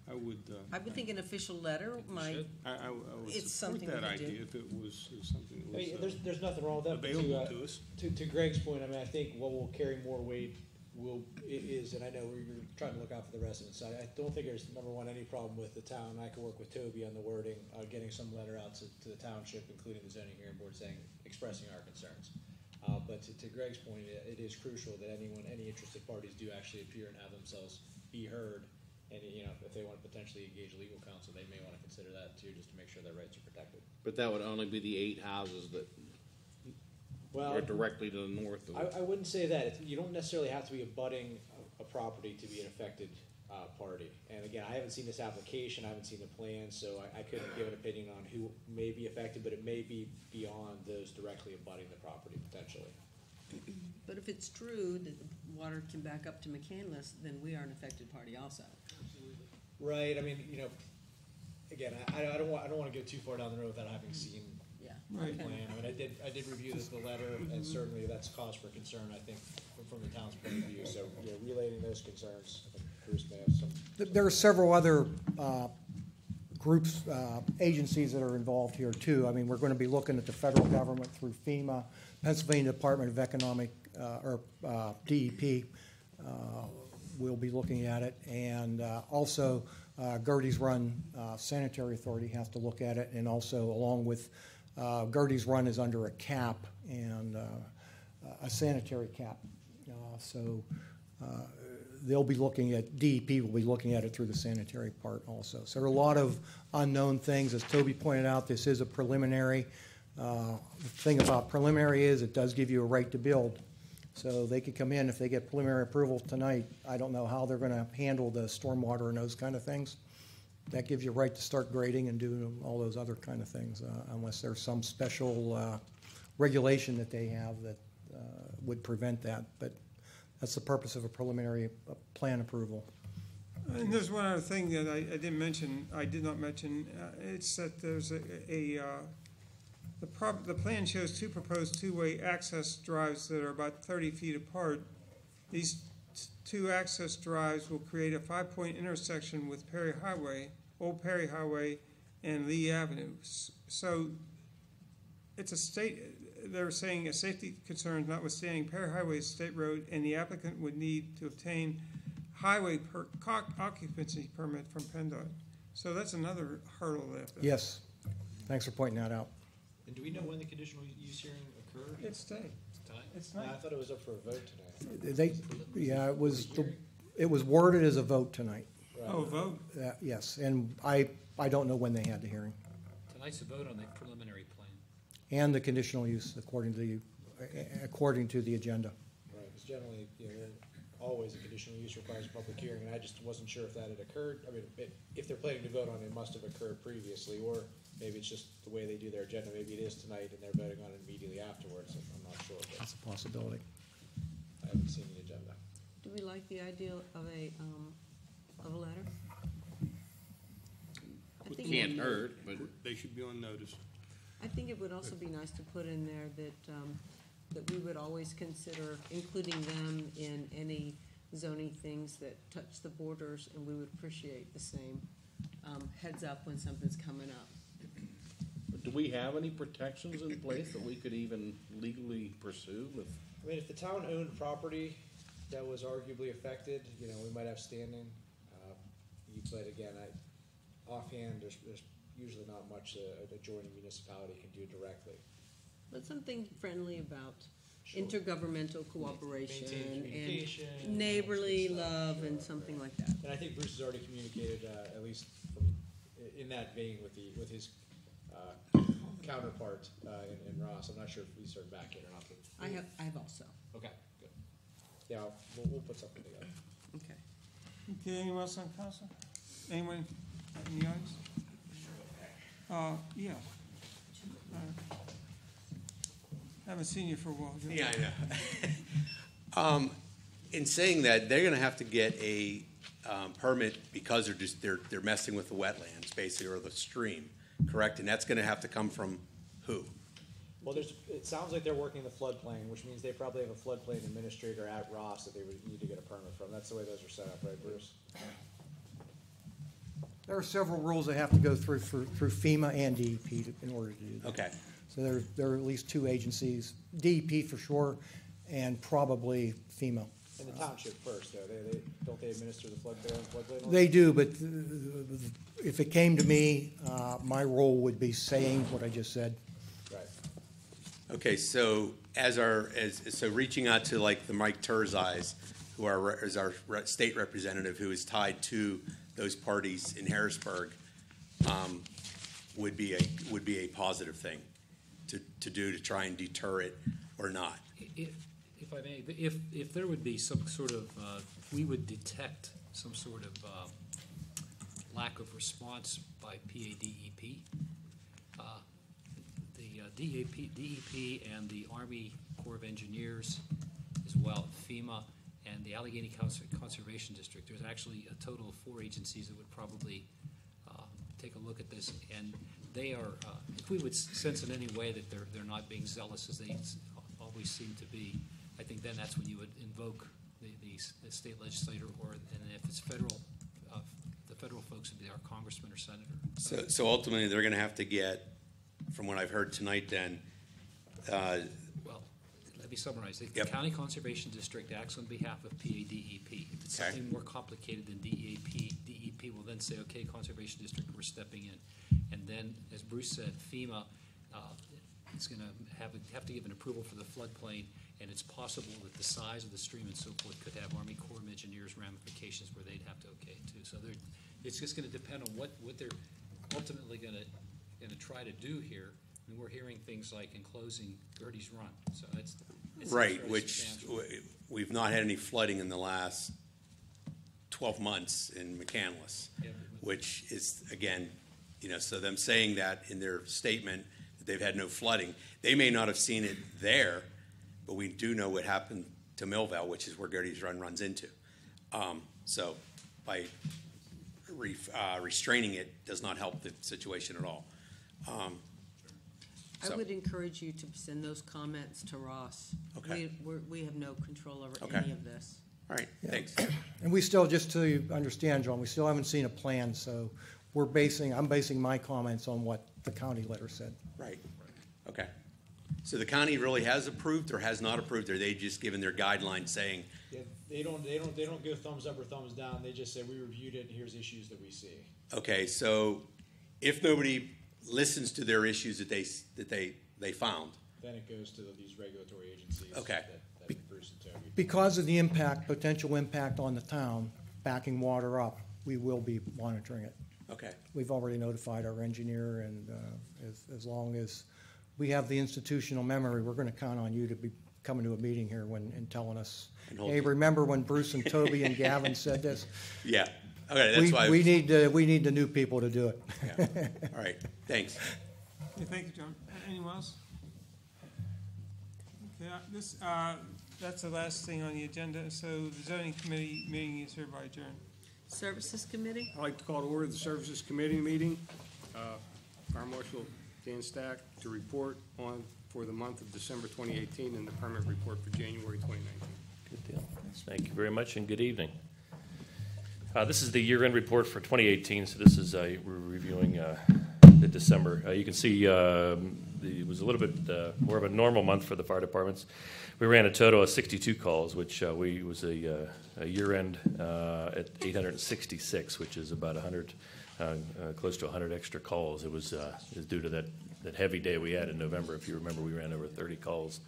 I would think an official letter might, I would it's support something that we could do. idea if it was something I that mean, was there's nothing wrong with that. but available to us. To Greg's point, I mean, I think what will carry more weight is, and I know you're trying to look out for the residents, I don't think there's, number one, any problem with the town. I can work with Toby on the wording, getting some letter out to the township, including the zoning hearing board, expressing our concerns. But to Greg's point, it is crucial that any interested parties do actually appear and have themselves be heard. And, if they want to potentially engage legal counsel, they may want to consider that too, just to make sure their rights are protected. But that would only be the 8 houses that are directly to the north of it. I wouldn't say that. You don't necessarily have to be abutting a property to be an affected party. And again, I haven't seen this application, I haven't seen the plan, so I couldn't give an opinion on who may be affected, but it may be beyond those directly abutting the property potentially. But if it's true that the water can back up to McCandless, then we are an affected party also. Right, I mean, again, I don't want to go too far down the road without having seen Yeah. the Right. plan. I mean, I did review the letter, and certainly that's cause for concern, I think, from the town's point of view. So, relating those concerns, I think Bruce may have some. There are several other groups, agencies that are involved here too. I mean, we're going to be looking at the federal government through FEMA, Pennsylvania Department of Economic, or DEP. We'll be looking at it, and also Gertie's Run Sanitary Authority has to look at it, and also along with Gertie's Run is under a cap and a sanitary cap. So they'll be looking at, DEP will be looking at it through the sanitary part also. So there are a lot of unknown things. As Toby pointed out, this is a preliminary. The thing about preliminary is it does give you a right to build. So they could come in, if they get preliminary approval tonight, I don't know how they're going to handle the stormwater and those kind of things. That gives you a right to start grading and do all those other kind of things, unless there's some special regulation that they have that would prevent that. But that's the purpose of a preliminary plan approval. And there's one other thing that I did not mention. It's that there's the plan shows 2 proposed two-way access drives that are about 30 feet apart. These 2 access drives will create a 5-point intersection with Perry Highway, Old Perry Highway, and Lee Avenue. So it's they're saying a safety concern notwithstanding, Perry Highway is a state road, and the applicant would need to obtain highway occupancy permit from PennDOT. So that's another hurdle there. Yes, thanks for pointing that out. And do we know when the conditional use hearing occurred? It's today. It's I not. thought it was up for a vote tonight. It was worded as a vote tonight. Oh, vote. Yes, and I don't know when they had the hearing. Tonight's a vote on the preliminary plan. And the conditional use according to the agenda. Right, because generally, always a conditional use requires a public hearing, and I just wasn't sure if that had occurred. I mean, if they're planning to vote on it, it must have occurred previously, or maybe it's just the way they do their agenda. Maybe it is tonight and they're voting on it immediately afterwards. I'm not sure, but That's a possibility. I haven't seen the agenda. Do we like the idea of a letter? I think it Can't would- hurt, but They should be on notice. I think it would also be nice to put in there that we would always consider including them in any zoning things that touch the borders, and we would appreciate the same heads up when something's coming up. do we have any protections in place that we could even legally pursue I mean, if the town owned property that was arguably affected, you know, we might have standing. But again, offhand, there's usually not much an adjoining municipality can do directly. But something friendly about Sure. intergovernmental cooperation Maintain communication, and neighborly all that stuff. love Sure, and something like that. And I think Bruce has already communicated, at least from, in that vein with his counterpart in Ross. I'm not sure if he's heard back yet or not. But I have also. Okay, good. Yeah, we'll put something together. Okay. Okay, anyone else on council? Anyone in the audience? Yeah. Haven't seen you for a while. Joe. Yeah, I know. In saying that, they're gonna have to get a permit because they're messing with the wetlands, basically, or the stream, correct? And that's gonna have to come from who? Well, it sounds like they're working the floodplain, which means they probably have a floodplain administrator at Ross that they would need to get a permit from. That's the way those are set up, right, Bruce? There are several rules they have to go through FEMA and DEP in order to do that. Okay. So there are at least two agencies, DEP for sure, and probably FEMA. And the township first, though, don't they administer the floodplain? They do, but if it came to me, my role would be saying what I just said. Right. Okay, so so reaching out to like the Mike Turzais, who is our state representative, who is tied to those parties in Harrisburg, would be a positive thing to do to try and deter it or not. If I may, if there would be some sort of, we would detect some sort of lack of response by PADEP. The DEP and the Army Corps of Engineers, as well, FEMA, and the Allegheny Conservation District. There's actually a total of 4 agencies that would probably take a look at this, and they are, if we would sense in any way that they're not being zealous as they always seem to be, I think then that's when you would invoke the state legislator, and if it's federal, the federal folks would be our congressman or senator. So ultimately, they're gonna have to get, from what I've heard tonight then, Well, let me summarize. The Yep. County Conservation District acts on behalf of PADEP. If it's Okay. something more complicated than DEP will then say, okay, Conservation District, we're stepping in. And then, as Bruce said, FEMA is going to have to give an approval for the floodplain, and it's possible that the size of the stream and so forth could have Army Corps of Engineers ramifications where they'd have to okay it too. So it's just going to depend on what they're ultimately going to try to do here. I mean, we're hearing things like enclosing Gertie's Run, so it's right, very which substantial. we've not had any flooding in the last 12 months in McCandless, Yeah, which is, again, so them saying that in their statement that they've had no flooding, they may not have seen it there, but we do know what happened to Millvale, which is where Gertie's Run runs into. So by restraining it does not help the situation at all. I would encourage you to send those comments to Ross. Okay. We have no control over Okay. any of this. All right, thanks. And we still, just to understand, John, we still haven't seen a plan, so I'm basing my comments on what the county letter said. Right, okay. So the county really has approved or has not approved, or are they just given their guidelines saying, Yeah, they don't go thumbs up or thumbs down. They just say, we reviewed it and here's issues that we see. okay, so if nobody listens to their issues that they found, Then it goes to these regulatory agencies. Okay. That Bruce and Toby. Because of the potential impact on the town, backing water up, we will be monitoring it. okay, We've already notified our engineer, and as long as we have the institutional memory, we're going to count on you to be coming to a meeting here and telling us, And hey, remember when Bruce and Toby and Gavin said this? yeah, okay, that's why. We need the new people to do it. Yeah. All right, thanks. Okay, thank you, John. Anyone else? Okay, that's the last thing on the agenda, so the zoning committee meeting is hereby adjourned. Services Committee? I'd like to call to order the Services Committee meeting. Fire Marshal Dan Stack to report on for the month of December 2018 and the permit report for January 2019. Good deal. Thank you very much, and good evening. This is the year-end report for 2018, so this is we're reviewing the December. You can see it was a little bit more of a normal month for the fire departments. We ran a total of 62 calls, which was a year-end at 866, which is about 100, close to 100 extra calls. It was due to that heavy day we had in November. If you remember, we ran over 30 calls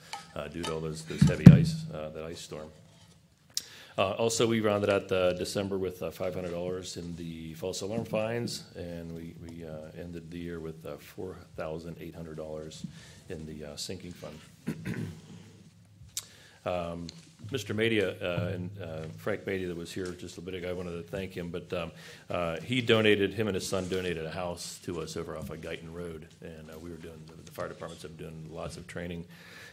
due to all those heavy ice, that ice storm. Also, we rounded out December with $500 in the false alarm fines, and we ended the year with $4,800 in the sinking fund. Mr. Madia and Frank Madia that was here just a bit ago, I wanted to thank him, but him and his son donated a house to us over off of Guyton Road, and we were doing, the fire departments have been doing lots of training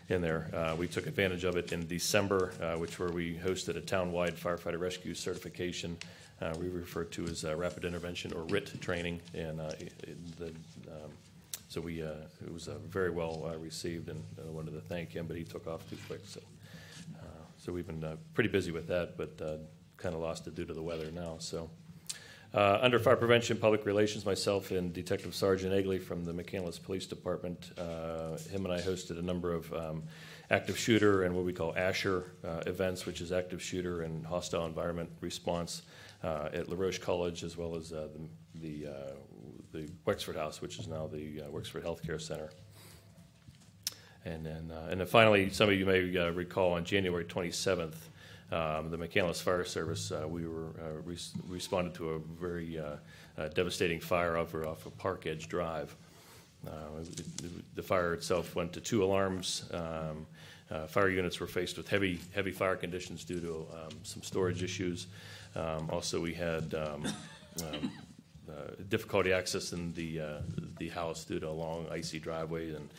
in there. We took advantage of it in December, where we hosted a town-wide firefighter rescue certification we refer to as rapid intervention or RIT training, and so it was very well received, and I wanted to thank him, but he took off too quick. So we've been pretty busy with that, but kind of lost it due to the weather now. So under fire prevention, public relations, myself and Detective Sergeant Egley from the McCandless Police Department, him and I hosted a number of active shooter and what we call ASHER events, which is active shooter and hostile environment response at LaRoche College, as well as the Wexford House, which is now the Wexford Healthcare Center. And then finally, some of you may recall on January 27th, the McCandless Fire Service, we were responded to a very devastating fire off of Park Edge Drive. The fire itself went to 2 alarms. Fire units were faced with heavy fire conditions due to some storage issues. Also, we had difficulty accessing the house due to a long icy driveway and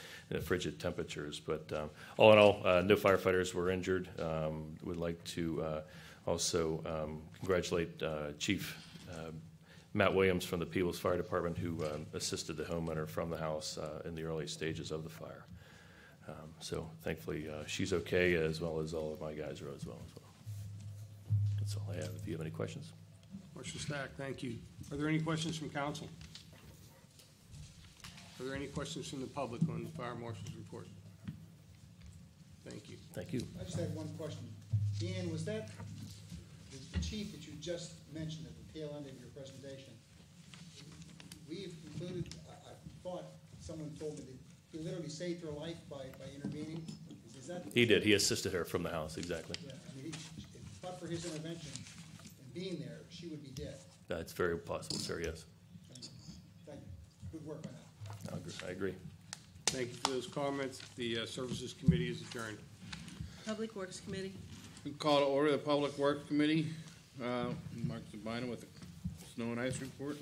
frigid temperatures. But all in all, no firefighters were injured. Would like to also congratulate Chief Matt Williams from the Peebles Fire Department, who assisted the homeowner from the house in the early stages of the fire. So thankfully she's okay, as well as all of my guys are as well. That's all I have. If you have any questions. Marshal Stack, thank you. Are there any questions from council? Are there any questions from the public on the fire marshal's report? Thank you. Thank you. I just had one question. Ian, was that the chief that you just mentioned at the tail end of your presentation? We've concluded, I thought someone told me that he literally saved her life by intervening. Is that? He did. He assisted her from the house, exactly. Yeah, I mean, but for his intervention and being there, she would be dead. That's very possible, sir, yes. Thank you. Good work on that. I agree. Thank you for those comments. The Services Committee is adjourned. Public Works Committee. We call to order the Public Works Committee. Mark Sabina with the snow and ice report.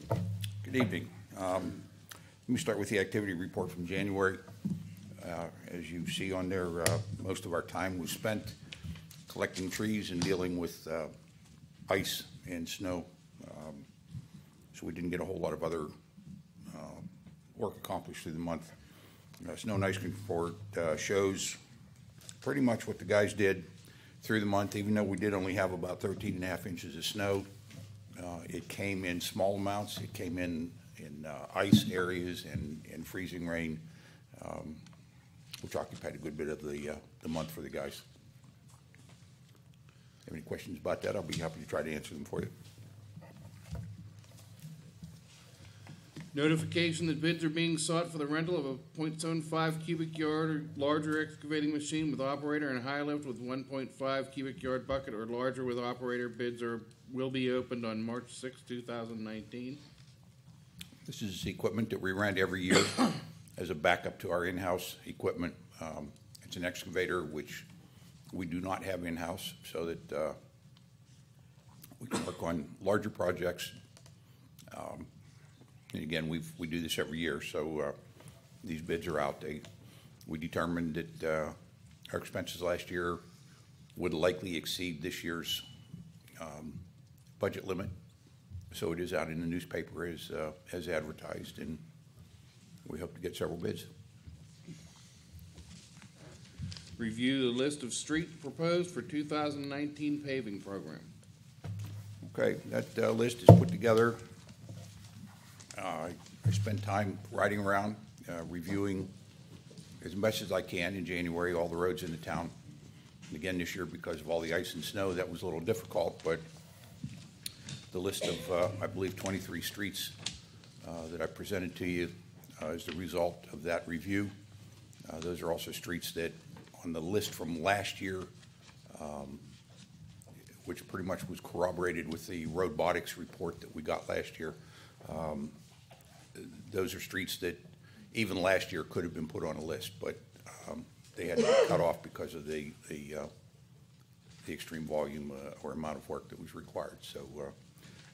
Good evening. Let me start with the activity report from January. As you see on there, most of our time was spent collecting trees and dealing with ice and snow. So we didn't get a whole lot of other work accomplished through the month. Snow and ice report shows pretty much what the guys did through the month, even though we did only have about 13.5 inches of snow. It came in small amounts. It came in ice areas and freezing rain, which occupied a good bit of the month for the guys. Have any questions about that? I'll be happy to try to answer them for you. Notification that bids are being sought for the rental of a .75 cubic yard or larger excavating machine with operator and high lift with 1.5 cubic yard bucket or larger with operator. Bids will be opened on March 6, 2019. This is equipment that we rent every year as a backup to our in-house equipment. It's an excavator which we do not have in-house, so that we can work on larger projects. And again, we do this every year, so these bids are out. We determined that our expenses last year would likely exceed this year's budget limit, so it is out in the newspaper as advertised, and we hope to get several bids. Review the list of streets proposed for 2019 paving program. Okay, that list is put together. I spent time riding around, reviewing as much as I can in January, all the roads in the town. And again, this year, because of all the ice and snow, that was a little difficult, but the list of, I believe, 23 streets that I presented to you is the result of that review. Those are also streets that, on the list from last year, which pretty much was corroborated with the robotics report that we got last year. Those are streets that even last year could have been put on a list, but they had to be cut off because of the extreme volume or amount of work that was required. So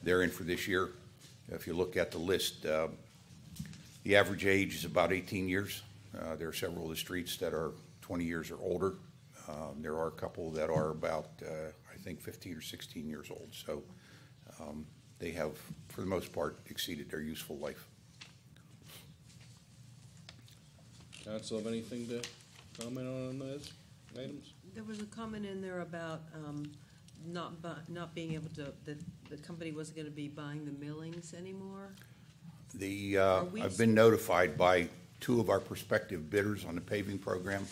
they're in for this year. If you look at the list, the average age is about 18 years. There are several of the streets that are 20 years or older. There are a couple that are about, I think, 15 or 16 years old. So they have, for the most part, exceeded their useful life. Council have anything to comment on those items? There was a comment in there about not being able to, that the company wasn't going to be buying the millings anymore. I've been notified by two of our prospective bidders on the paving program.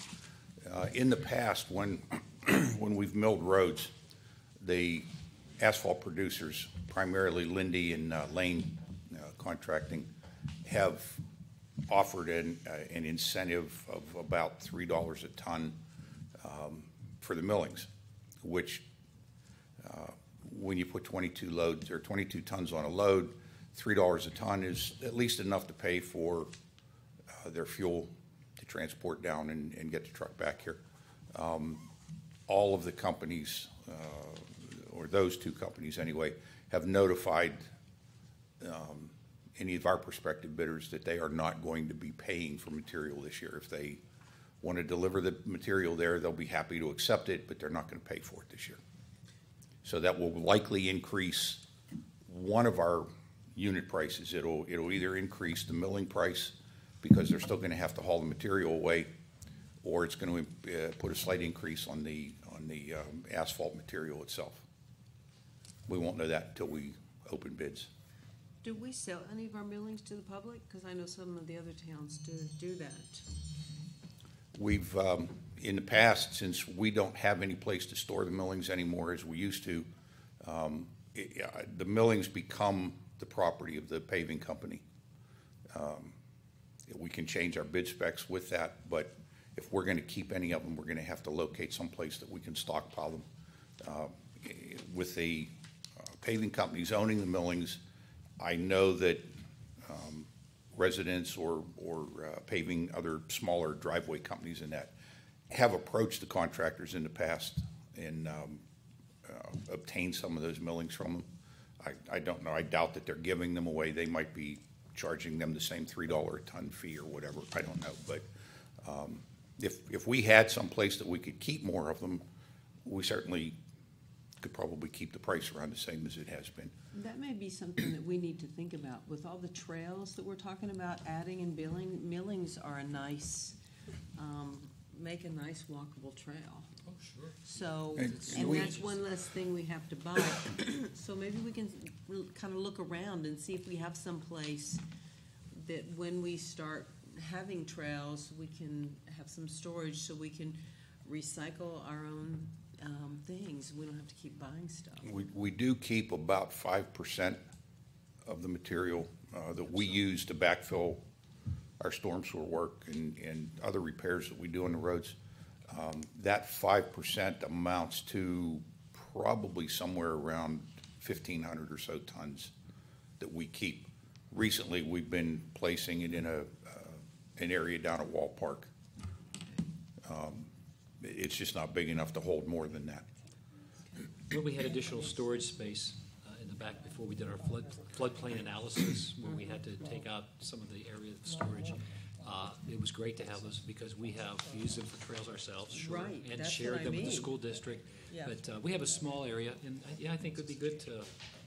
In the past, when we've milled roads, the asphalt producers, primarily Lindy and Lane Contracting, have offered an incentive of about $3 a ton for the millings, which when you put 22 loads or 22 tons on a load, $3 a ton is at least enough to pay for their fuel to transport down and get the truck back here. All of the companies, or those two companies anyway, have notified any of our prospective bidders that they are not going to be paying for material this year. If they want to deliver the material there, they'll be happy to accept it, but they're not going to pay for it this year. So that will likely increase one of our unit prices. It'll either increase the milling price because they're still going to have to haul the material away, or it's going to put a slight increase on the asphalt material itself. We won't know that until we open bids. Do we sell any of our millings to the public? Because I know some of the other towns do that. We've, in the past, since we don't have any place to store the millings anymore as we used to, the millings become the property of the paving company. We can change our bid specs with that, but if we're going to keep any of them, we're going to have to locate some place that we can stockpile them. With the paving companies owning the millings, I know that residents or paving, other smaller driveway companies in that, have approached the contractors in the past and obtained some of those millings from them. I don't know. I doubt that they're giving them away. They might be charging them the same $3 a ton fee or whatever. I don't know. But if we had some place that we could keep more of them, we certainly could probably keep the price around the same as it has been. That may be something that we need to think about. With all the trails that we're talking about adding and billing, millings are a nice, make a nice walkable trail. Oh, sure. So, And that's one less thing we have to buy. So maybe we can kind of look around and see if we have some place that when we start having trails, we can have some storage so we can recycle our own things. We don't have to keep buying stuff. We do keep about 5% of the material that we use to backfill our storm sewer work and other repairs that we do on the roads. That 5% amounts to probably somewhere around 1,500 or so tons that we keep. Recently, we've been placing it in an area down at Wall Park. It's just not big enough to hold more than that. Well, we had additional storage space in the back before we did our floodplain analysis, where we had to take out some of the area of storage. It was great to have those because we have used them for trails ourselves, sure, Right, and that's shared what I them with the mean. school district. Yeah. But we have a small area, and yeah, I think it'd be good to.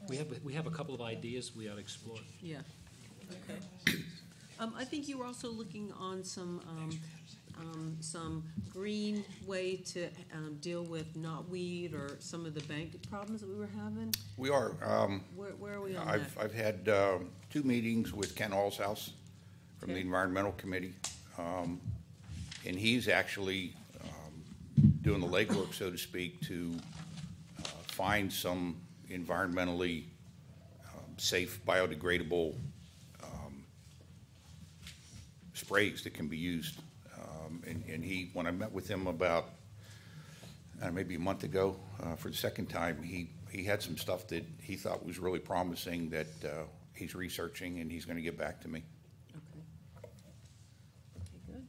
We have a couple of ideas we ought to explore. Yeah, okay. I think you were also looking on some green way to deal with knotweed or some of the bank problems that we were having. We are. Where are we on that? I've had 2 meetings with Ken Allshouse from the Environmental Committee. And he's actually doing the legwork, so to speak, to find some environmentally safe, biodegradable sprays that can be used. And he, when I met with him about maybe a month ago for the second time, he had some stuff that he thought was really promising that he's researching, and he's going to get back to me. Okay. Okay, good.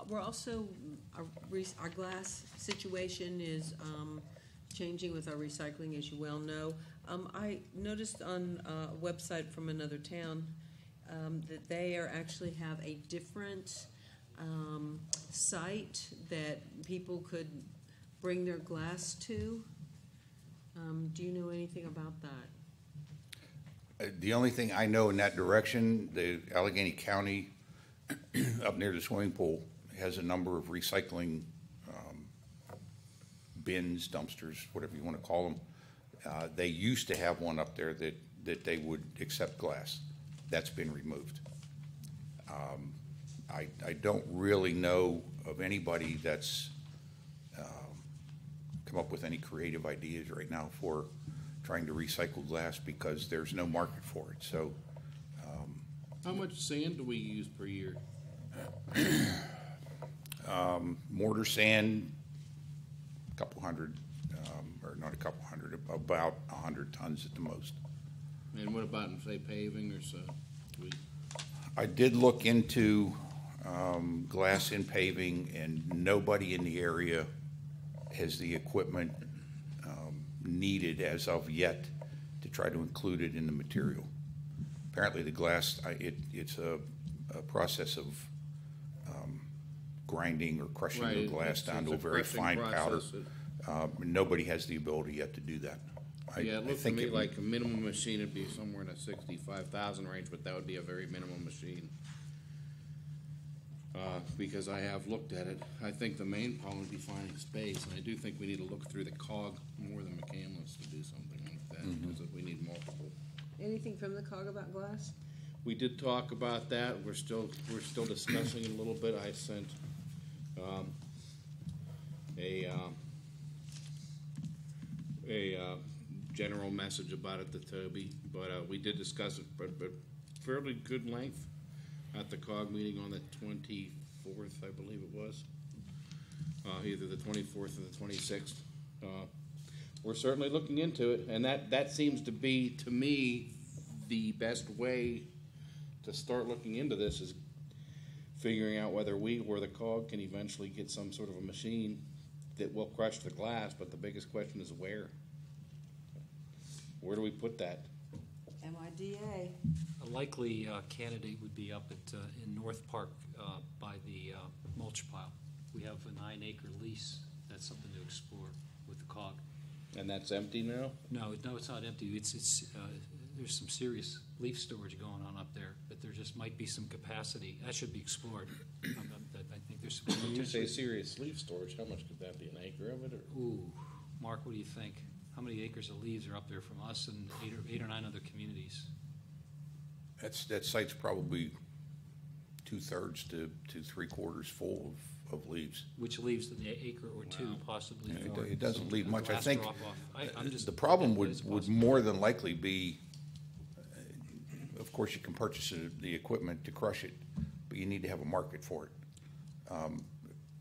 We're also, our glass situation is changing with our recycling, as you well know. I noticed on a website from another town that they actually have a different site that people could bring their glass to. Do you know anything about that? The only thing I know in that direction, the Allegheny County, up near the swimming pool, has a number of recycling bins, dumpsters, whatever you want to call them. They used to have one up there that they would accept glass. That's been removed. I don't really know of anybody that's come up with any creative ideas right now for trying to recycle glass because there's no market for it. So, how much sand do we use per year? Mortar sand, a couple hundred, or not a couple hundred, about 100 tons at the most. And what about, say, paving or so? I did look into glass in paving, and nobody in the area has the equipment needed as of yet to try to include it in the material. Apparently the glass, it's a process of grinding or crushing the glass down to a very fine powder. Nobody has the ability yet to do that. Yeah, it looks to me like a minimum machine would be somewhere in the 65,000 range, but that would be a very minimum machine. Because I have looked at it, I think the main problem would be finding space, and I do think we need to look through the COG more than McCandless to do something like that, because we need multiple. Anything from the COG about glass? We did talk about that. We're still discussing it a little bit. I sent a general message about it to Toby, but we did discuss it, but fairly good length at the COG meeting on the 24th, I believe it was. Either the 24th or the 26th. We're certainly looking into it, and that seems to be, to me, the best way to start looking into this is figuring out whether we or the COG can eventually get some sort of a machine that will crush the glass, but the biggest question is where. Where do we put that? MIDA. A likely candidate would be up at in North Park by the mulch pile. We have a 9-acre lease. That's something to explore with the COG. And that's empty now? No, it's not empty. It's there's some serious leaf storage going on up there, but there just might be some capacity. That should be explored. I think there's some. When you say serious leaf storage, how much could that be? An acre of it, or? Ooh, Mark, what do you think? How many acres of leaves are up there from us and eight or nine other communities? That site's probably 2/3 to 3/4 full of leaves. Which leaves an acre or two, possibly. Yeah, it doesn't leave much. I Glass think I'm just the problem would more than likely be, of course, you can purchase the equipment to crush it, but you need to have a market for it.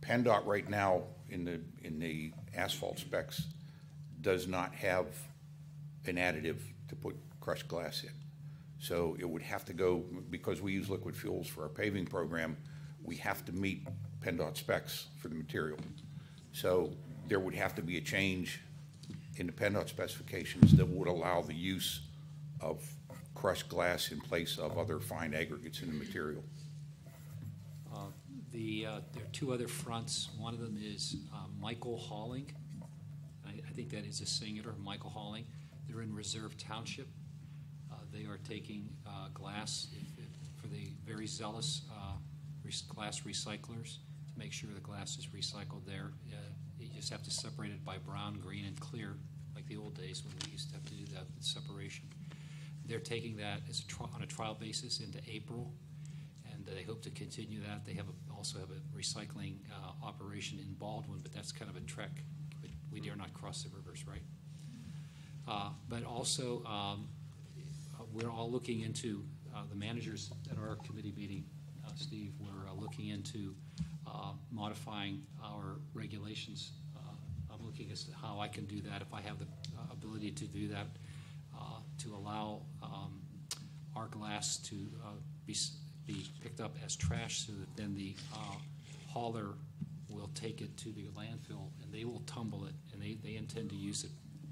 PennDOT right now in the asphalt specs does not have an additive to put crushed glass in. So it would have to go, because we use liquid fuels for our paving program, we have to meet PennDOT specs for the material. So there would have to be a change in the PennDOT specifications that would allow the use of crushed glass in place of other fine aggregates in the material. There are two other fronts. One of them is Michael Hauling. I think that is a singular, Michael Hauling. They're in Reserve Township. They are taking glass for the very zealous glass recyclers to make sure the glass is recycled there. You just have to separate it by brown, green, and clear, like the old days when we used to have to do that separation. They're taking that as on a trial basis into April, and they hope to continue that. They have also have a recycling operation in Baldwin, but that's kind of a trek. We dare not cross the rivers, right? But also, we're all looking into, the managers at our committee meeting, Steve, we're looking into modifying our regulations. I'm looking as to how I can do that, if I have the ability to do that, to allow our glass to be picked up as trash, so that then the hauler will take it to the landfill and they will tumble it, and they intend to use it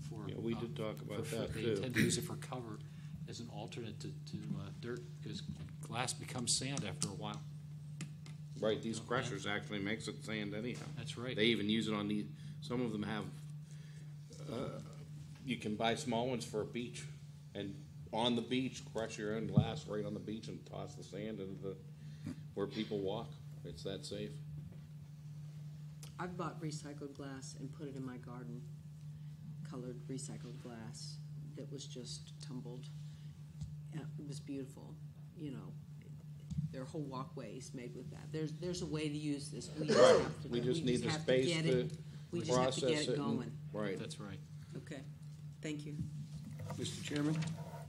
for. Yeah, we did talk about that They too. intend to use it for cover as an alternate to dirt, because glass becomes sand after a while. Right, these crushers actually makes it sand anyhow. That's right. They even use it on the, some of them have, you can buy small ones for a beach, and on the beach, crush your own glass right on the beach and toss the sand into the, where people walk. It's that safe. I've bought recycled glass and put it in my garden, colored recycled glass that was just tumbled. It was beautiful, you know. There are whole walkways made with that. There's a way to use this. We just Right. have to, We just need the have space get to it. We just have to get process it it and- going. Right. That's right. Okay, thank you. Mr. Chairman,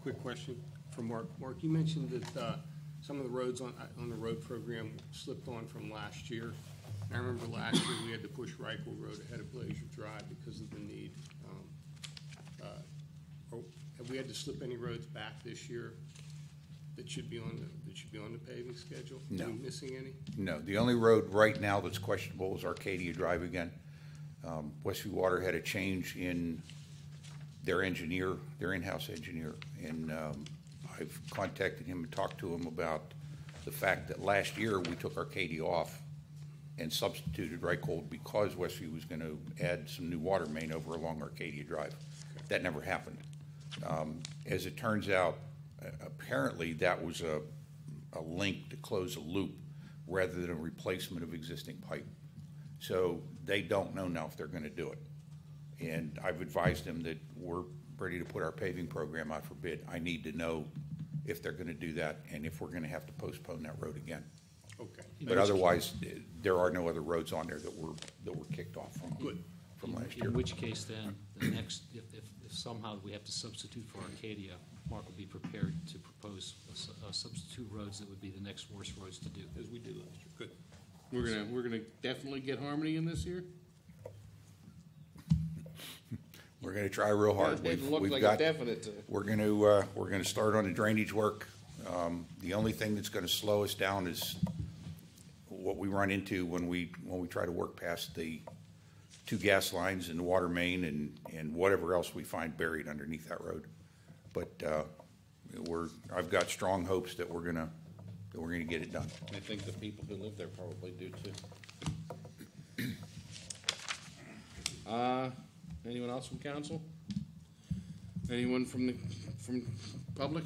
quick question for Mark. Mark, you mentioned that some of the roads on the road program slipped on from last year. I remember last year we had to push Reichel Road ahead of Blazer Drive because of the need. Have we had to slip any roads back this year that should be on the paving schedule? No. Are we missing any? No, the only road right now that's questionable is Arcadia Drive again. Westview Water had a change in their engineer, their in-house engineer, and I've contacted him and talked to him about the fact that last year we took Arcadia off and substituted Reichhold because Westview was going to add some new water main over along Arcadia Drive. That never happened. As it turns out, apparently that was a link to close a loop rather than a replacement of existing pipe. So they don't know now if they're going to do it. And I've advised them that we're ready to put our paving program out for bid. I need to know if they're going to do that and if we're going to have to postpone that road again. Okay. But otherwise, there are no other roads on there that were kicked off from last year. In which case then, the next, if somehow we have to substitute for Arcadia, Mark will be prepared to propose substitute roads that would be the next worst roads to do. As we did last year. Good. We're gonna definitely get Harmony in this year? We're going to try real hard. It looked We've like got- a definite. We're going to start on the drainage work. The only thing that's going to slow us down is what we run into when we try to work past the two gas lines and the water main and whatever else we find buried underneath that road. But I've got strong hopes that we're gonna get it done. I think the people who live there probably do too. Anyone else from council? Anyone from public?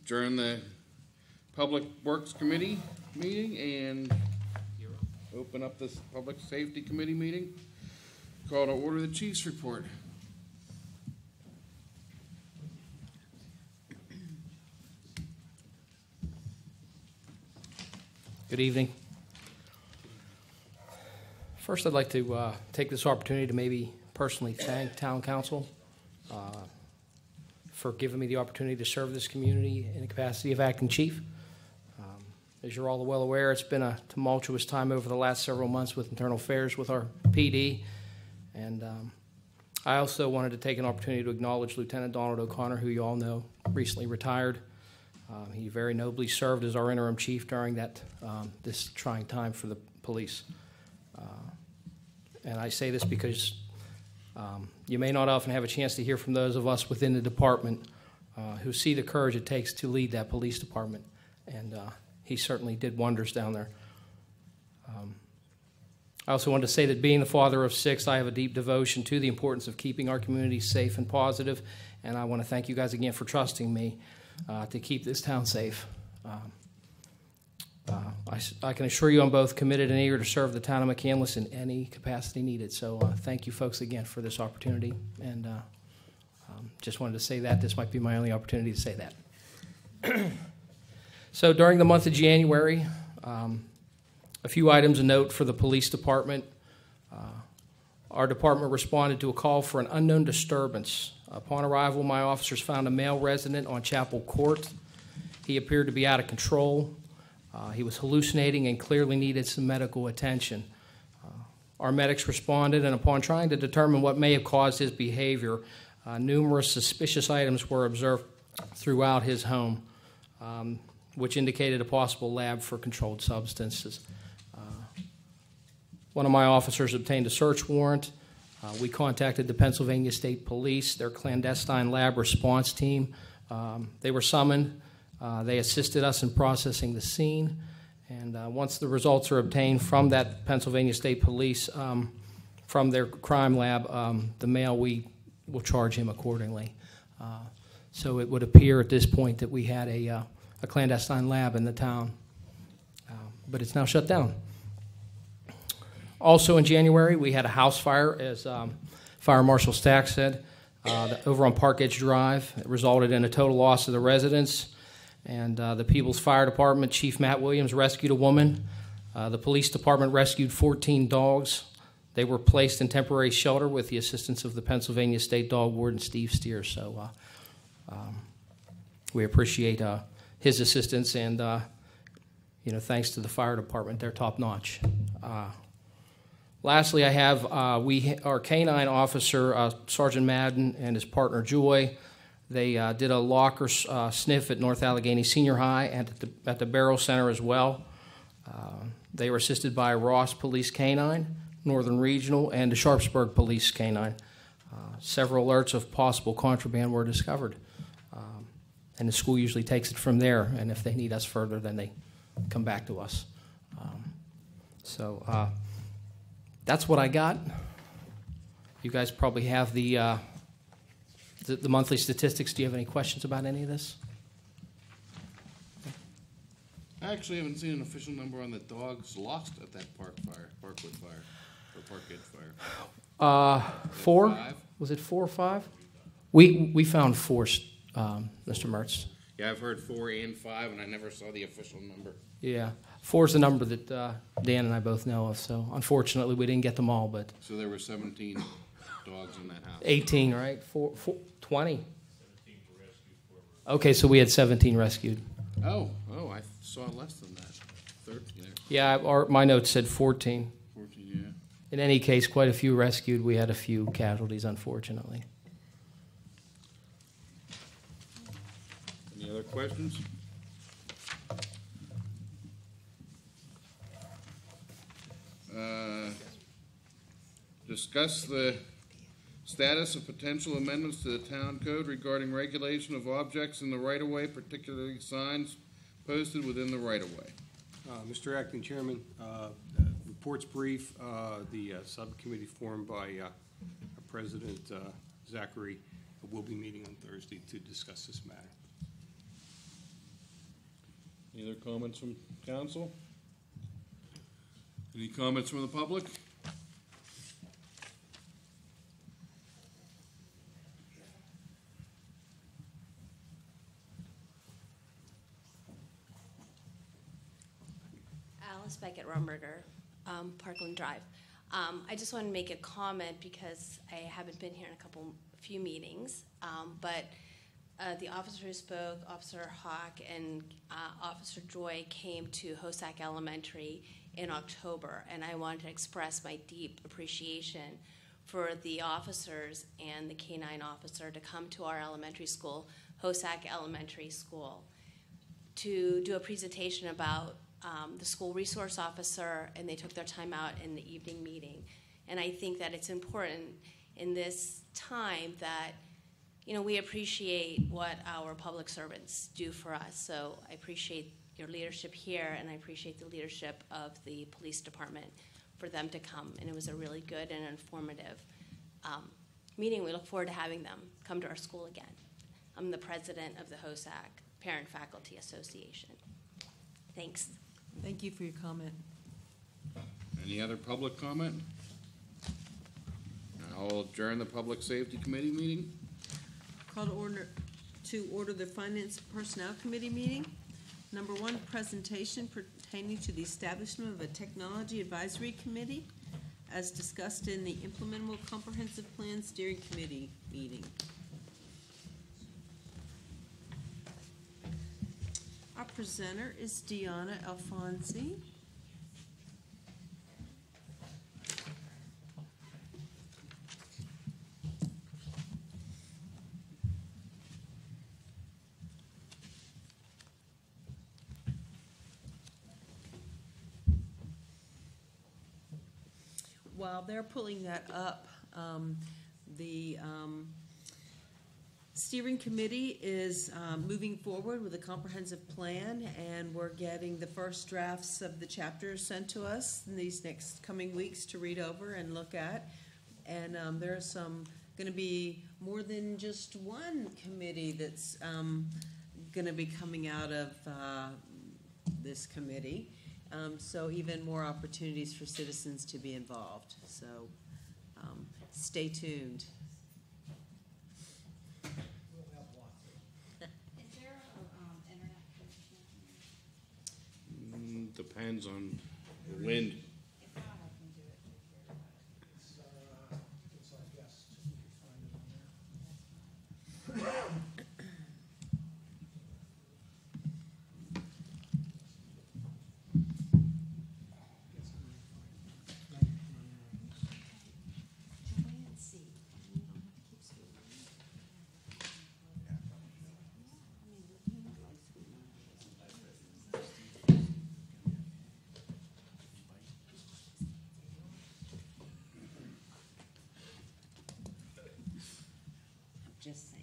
Adjourn the Public Works Committee meeting and open up this Public Safety Committee meeting. Call to order the chief's report. Good evening. First, I'd like to take this opportunity to maybe personally thank Town Council for giving me the opportunity to serve this community in the capacity of acting chief. As you're all well aware, it's been a tumultuous time over the last several months with internal affairs with our PD. And I also wanted to take an opportunity to acknowledge Lieutenant Donald O'Connor, who you all know recently retired. He very nobly served as our interim chief during that this trying time for the police. And I say this because you may not often have a chance to hear from those of us within the department who see the courage it takes to lead that police department. And he certainly did wonders down there. I also wanted to say that being the father of 6, I have a deep devotion to the importance of keeping our community safe and positive. And I want to thank you guys again for trusting me to keep this town safe. I can assure you I'm both committed and eager to serve the town of McCandless in any capacity needed. So thank you folks again for this opportunity. And just wanted to say that. This might be my only opportunity to say that. So during the month of January, a few items of note for the police department. Our department responded to a call for an unknown disturbance. Upon arrival, my officers found a male resident on Chapel Court. He appeared to be out of control. He was hallucinating and clearly needed some medical attention. Our medics responded, and upon trying to determine what may have caused his behavior, numerous suspicious items were observed throughout his home, which indicated a possible lab for controlled substances. One of my officers obtained a search warrant. We contacted the Pennsylvania State Police, their clandestine lab response team. They were summoned. They assisted us in processing the scene. And once the results are obtained from that Pennsylvania State Police, from their crime lab, the male, we will charge him accordingly. So it would appear at this point that we had a clandestine lab in the town. But it's now shut down. Also in January, we had a house fire, as Fire Marshal Stack said, over on Park Edge Drive. It resulted in a total loss of the residents. And the People's Fire Department, Chief Matt Williams, rescued a woman. The police department rescued 14 dogs. They were placed in temporary shelter with the assistance of the Pennsylvania State Dog Warden, Steve Steer. So we appreciate his assistance, and thanks to the fire department, they're top notch. Lastly, I have our canine officer, Sergeant Madden, and his partner Joy. They did a locker sniff at North Allegheny Senior High and at the Barrow Center as well. They were assisted by Ross Police Canine, Northern Regional, and the Sharpsburg Police Canine. Several alerts of possible contraband were discovered. And the school usually takes it from there, and if they need us further, then they come back to us. That's what I got. You guys probably have the monthly statistics. Do you have any questions about any of this? I actually haven't seen an official number on the dogs lost at that Parkwood fire, or Park Edge fire. 4? 5? Was it 4 or 5? We found 4, Mr. Mertz. Yeah, I've heard 4 and 5, and I never saw the official number. Yeah, 4 is the number that Dan and I both know of. So unfortunately, we didn't get them all, but So there were 17 dogs in that house. 18, right? 20. Okay, so we had 17 rescued. Oh, I saw less than that. 13 there. Yeah, my notes said 14. 14, yeah. In any case, quite a few rescued. We had a few casualties, unfortunately. Any other questions? Discuss the status of potential amendments to the town code regarding regulation of objects in the right-of-way, particularly signs posted within the right-of-way. Mr. Acting Chairman, report's brief. The subcommittee formed by President Zachary will be meeting on Thursday to discuss this matter. Any other comments from council? Any comments from the public? Alice Beckett-Rumberger, Parkland Drive. I just want to make a comment because I haven't been here in a few meetings, but the officer who spoke, Officer Hawk and Officer Joy, came to Hosack Elementary in October, and I wanted to express my deep appreciation for the officers and the K-9 officer to come to our elementary school, Hosack Elementary School, to do a presentation about the school resource officer, and they took their time out in the evening meeting. And I think that it's important in this time that, you know, we appreciate what our public servants do for us. So I appreciate your leadership here, and I appreciate the leadership of the police department for them to come. And it was a really good and informative meeting. We look forward to having them come to our school again. I'm the president of the Hosack Parent Faculty Association. Thanks. Thank you for your comment. Any other public comment? I'll adjourn the Public Safety Committee meeting. Call to order the Finance Personnel Committee meeting. Number 1, presentation pertaining to the establishment of a technology advisory committee as discussed in the Implementable Comprehensive Plan Steering Committee meeting. Our presenter is Deanna Alfonsi. While they're pulling that up, the steering committee is moving forward with a comprehensive plan, and we're getting the first drafts of the chapters sent to us in these next coming weeks to read over and look at. And there's some going to be more than just one committee that's going to be coming out of this committee. So even more opportunities for citizens to be involved. So stay tuned. Is there an internet connection? Depends on the wind. If not, I can do it through here. It's our guest. You can find it on there. Just saying.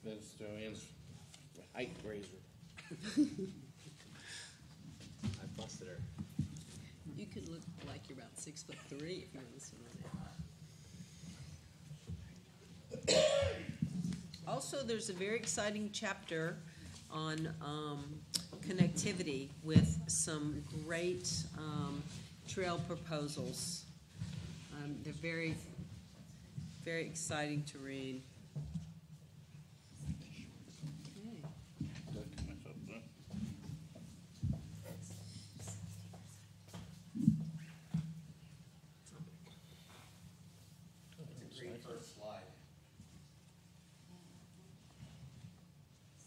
That's Joanne's height razor. I busted her. You could look like you're about 6'3" if you're listening to that. Also, there's a very exciting chapter on connectivity with some great trail proposals. They're very, very exciting to read.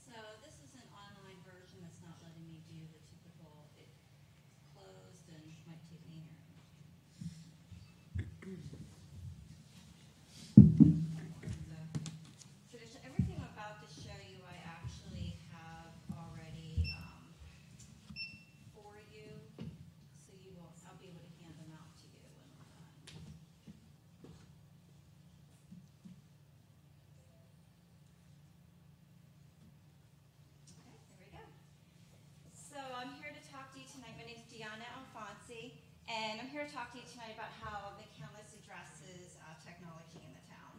So this is an online version that's not letting me do the typical, it closed and might take me here. So there's everything I'm about to show you, I actually have already for you, so you will, I'll be able to hand them out to you when we're done. Okay, there we go. So I'm here to talk to you tonight. My name is Deanna Alfonsi, and I'm here to talk to you tonight about how McCandless addresses technology in the town.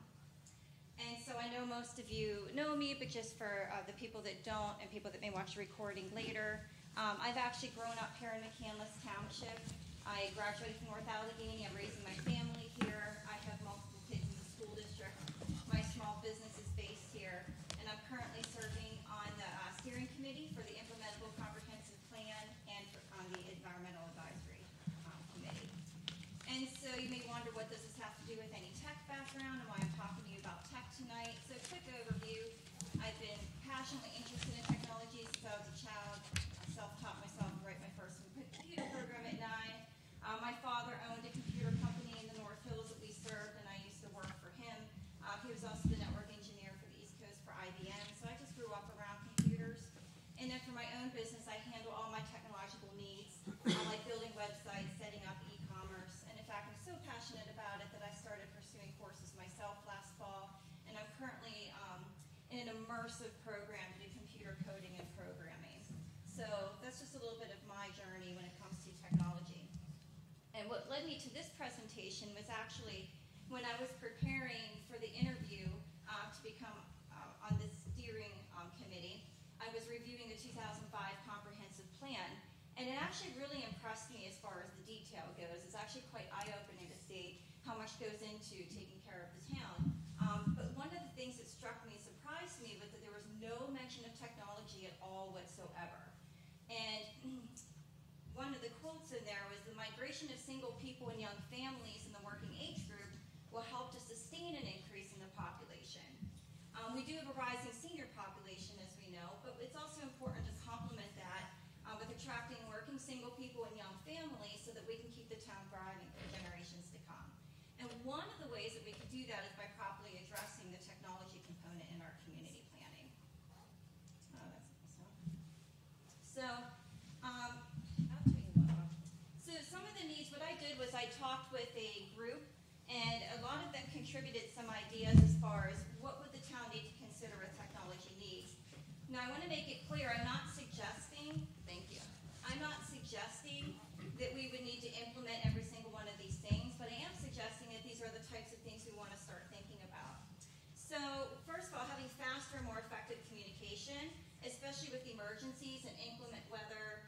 And so I know most of you know me, but just for the people that don't and people that may watch the recording later, I've actually grown up here in McCandless Township. I graduated from North Allegheny. I'm raising my family here. I have multiple kids in the school district. My small business is based here, and I'm currently serving on the steering committee for the Implementable Comprehensive Plan and on the Environmental Advisory Committee. And so you may wonder, what does this have to do with any tech background and why I'm talking to you about tech tonight? So quick overview. I've been passionately interested in technology since I was a child. I self-taught myself to write my first computer program at 9. My father owned a computer company in the North Hills that we served, and I used to work for him. He was also the network engineer for the East Coast for IBM, so I just grew up around computers. And then for my own business, I handle all my technological needs, like building websites, setting up e-commerce. And in fact, I'm so passionate about it that I started pursuing courses myself last fall, and I'm currently in an immersive program to do computer coding and programming. So that's just a little bit of my journey when it comes to technology. And what led me to this presentation was actually when I was preparing for the interview to become on this steering committee, I was reviewing the 2005 comprehensive plan, and it actually really impressed me as far as the detail goes. It's actually quite eye-opening to see how much goes into taking care of the town. But one of the things that struck me, surprised me, was that there was no mention of technology at all whatsoever. And one of the quotes in there was, the migration of single people and young families in the working age group will help to sustain an increase in the population. We do have a rising senior population, as we know, but it's also important to complement that with attracting working single people and young families so that we can keep the town thriving for generations to come. And one of the ways that we could do that is by properly addressing the technology component in our community planning. So some of the needs, what I did was I talked with a group, and a lot of them contributed some ideas as far as what would the town need to consider with technology needs. Now, I want to make it clear, I'm not suggesting, thank you, I'm not suggesting that we would need to implement every single one of these things, but I am suggesting that these are the types of things we want to start thinking about. So, first of all, having faster and more effective communication, especially with emergencies and inclement weather,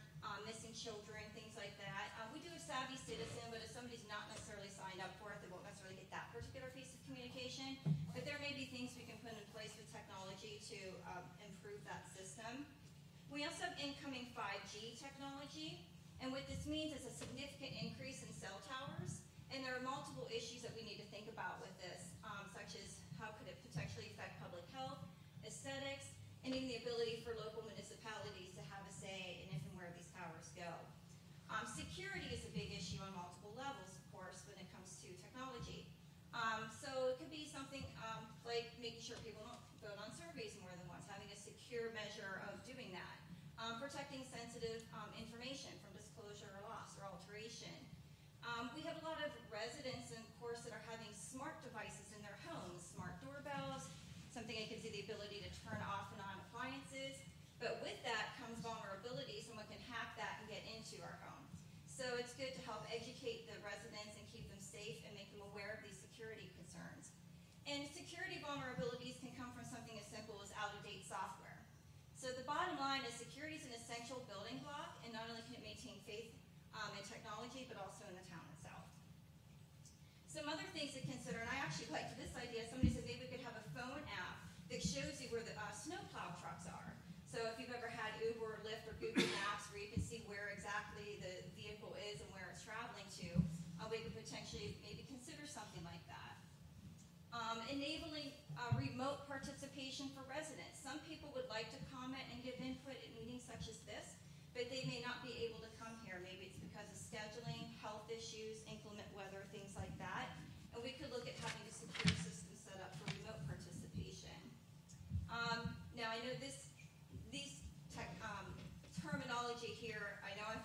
missing children, things like that. We do a Savvy Citizen, but if somebody's not necessarily signed up for it, they won't necessarily get that particular piece of communication. But there may be things we can put in place with technology to improve that system. We also have incoming 5G technology, and what this means is a significant increase in cell towers, and there are multiple issues that we need to think about with this, such as how could it potentially affect public health, aesthetics, and even the ability for local municipalities to have a say in if and where these towers go. Security is a big issue on multiple levels, of course, when it comes to technology. So it could be something like making sure people don't vote on surveys more than once, having a secure measure of doing that. Protecting sensitive information from disclosure or loss or alteration. We have a lot of residents, of course, that are having smart devices in their homes, smart doorbells, something that gives you the ability to turn off and on appliances. But with that comes vulnerability. Someone can hack that and get into our home. So it's good to help educate the residents and keep them safe and make them aware of these security concerns. And security vulnerabilities can come from something as simple as out-of-date software. So the bottom line is security is an essential building block, and not only can it maintain faith in technology, but also in the town itself. Some other things to consider, and I actually liked this idea. Somebody said maybe we could have a phone app that shows you where the snowplow trucks are. So if you've ever had Uber or Lyft or Google Maps where you can see where exactly the vehicle is and where it's traveling to, we could potentially maybe consider something like that. Enabling remote participation for residents. Some people would like to comment and give input at meetings such as this, but they may not be able to come here. Maybe it's because of scheduling, health issues, inclement weather, things like that. And we could look at having a secure system set up for remote participation. Now, I know these terminology here, I know I'm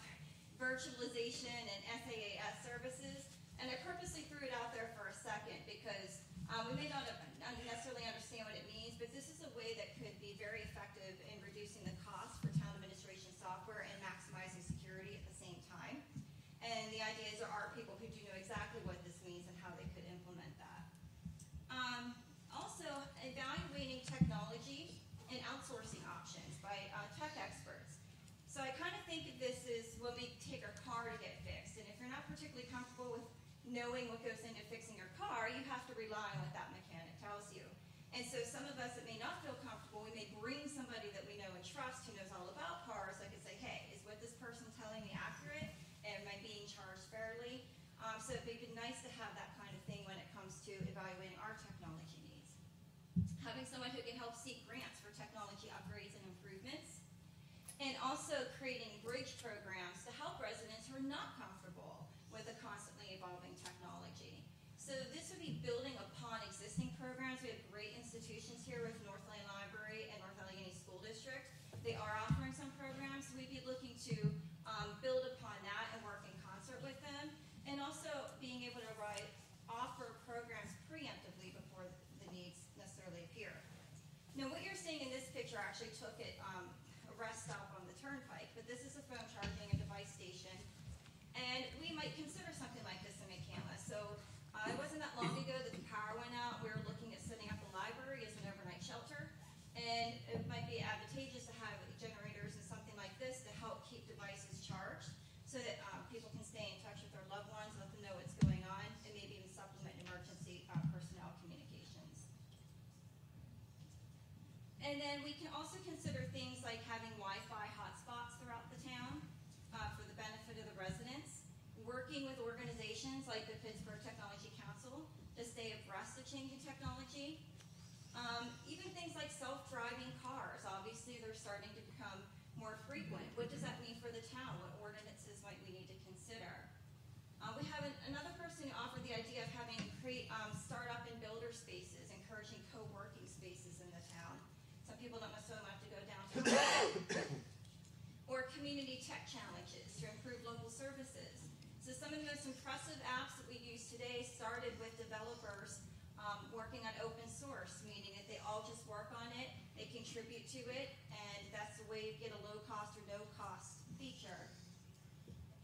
virtualization and SaaS services, and I purposely threw it out there for a second because we may not necessarily understand what it means, but this is a way that could be very effective in reducing the cost for town administration software and maximizing security at the same time. And the idea is there are people who do know exactly what this means and how they could implement that. Also, evaluating technology and outsourcing options by tech experts. So I kind of think of this as when we take our car to get fixed, and if you're not particularly comfortable with knowing what goes into fixing your car, you have to rely on what that mechanic tells you. And so some of us that may not feel comfortable, we may bring somebody that we know and trust who knows all about cars that can say, hey, is what this person telling me accurate? Am I being charged fairly? So it'd be nice to have that kind of thing when it comes to evaluating our technology needs. Having someone who can help seek grants for technology upgrades and improvements. And also creating bridge programs to help residents who are not comfortable with the constantly evolving technology. So this would be building upon existing programs. We have great institutions here with Northland Library and North Allegheny School District. They are offering some programs. We'd be looking to build upon that and work in concert with them. And also being able to offer programs preemptively before the needs necessarily appear. Now what you're seeing in this picture actually took at a rest stop on the turnpike, but this is a phone charging and device station. And we might consider something like this in McCandless. So it wasn't that long ago that the power went out. We were looking at setting up a library as an overnight shelter. And then we can also consider things like having Wi-Fi hotspots throughout the town for the benefit of the residents, working with organizations like the Pittsburgh Technology Council to stay abreast of changing technology. Even things like self-driving cars, obviously they're starting to become more frequent. What does that mean for the town? What ordinances might we need to consider? We have another person who offered the idea of having startup and builder spaces, encouraging co-working spaces in the town. Some people don't necessarily have to go downtown. Or community tech challenges to improve local services. So some of the most impressive apps that we use today started with developers working on open source, meaning that they all just work on it, they contribute to it, and that's the way you get a low cost or no cost feature.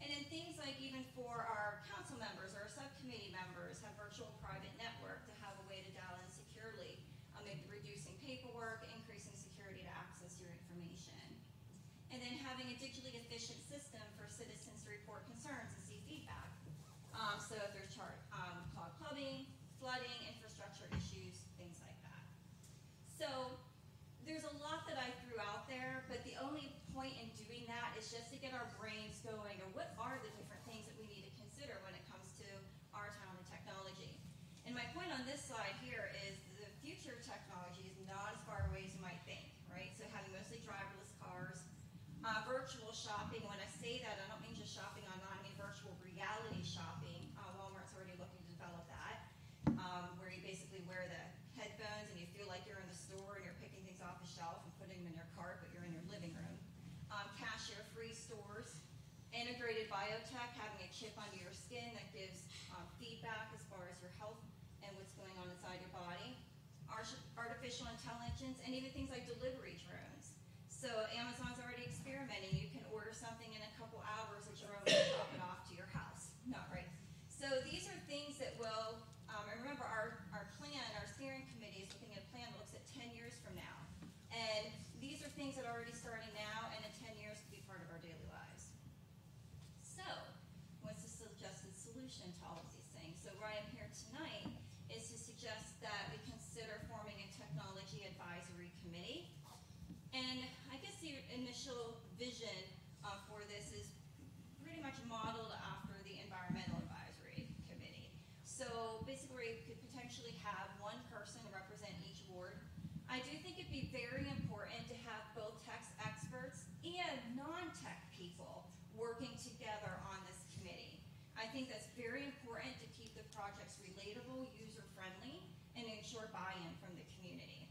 And then things like even for our council members or our subcommittee members have virtual private network to have a way to dial in securely, maybe reducing paperwork, increasing security to access your information. And then having a digitally efficient system for citizens to report concerns and see feedback. So if there's clogged plumbing, flooding, infrastructure issues, things like that. So there's a lot that I threw out there, but the only point in doing that is just to get our brains going, or what are the different things that we need to consider when it comes to our town and technology. And my point on this slide here is the future of technology is not as far away as you might think, right? So having mostly driverless cars, virtual shopping. When I say that, I don't mean just shopping online, I mean virtual reality shopping. Walmart's already looking to develop that, where you basically wear the headphones and you feel like you're in the store and you're picking things off the shelf and putting them in your cart, but you're in your living room. Cashier-free stores, integrated biotech, having a chip under your skin that gives feedback as far as your health and what's going on inside your body. Artificial intelligence, and even things like delivery drones. So Amazon's already experimenting. You can order something in a couple hours at your own and drop it off to your house. Not right. So these are things that will, and remember our plan, our steering committee is looking at a plan that looks at 10 years from now. And these are things that are already starting now, and in 10 years could be part of our daily lives. So, what's the suggested solution to all of these things? So why I'm here tonight is to suggest that we consider forming a technology advisory committee. And I guess the initial vision for this is pretty much modeled after the environmental advisory committee. So basically we could potentially have one person represent each ward. I do think it'd be very important to have both tech experts and non-tech people working together on this committee. I think that's very important to keep the projects relatable, user-friendly, and ensure buy-in from the community.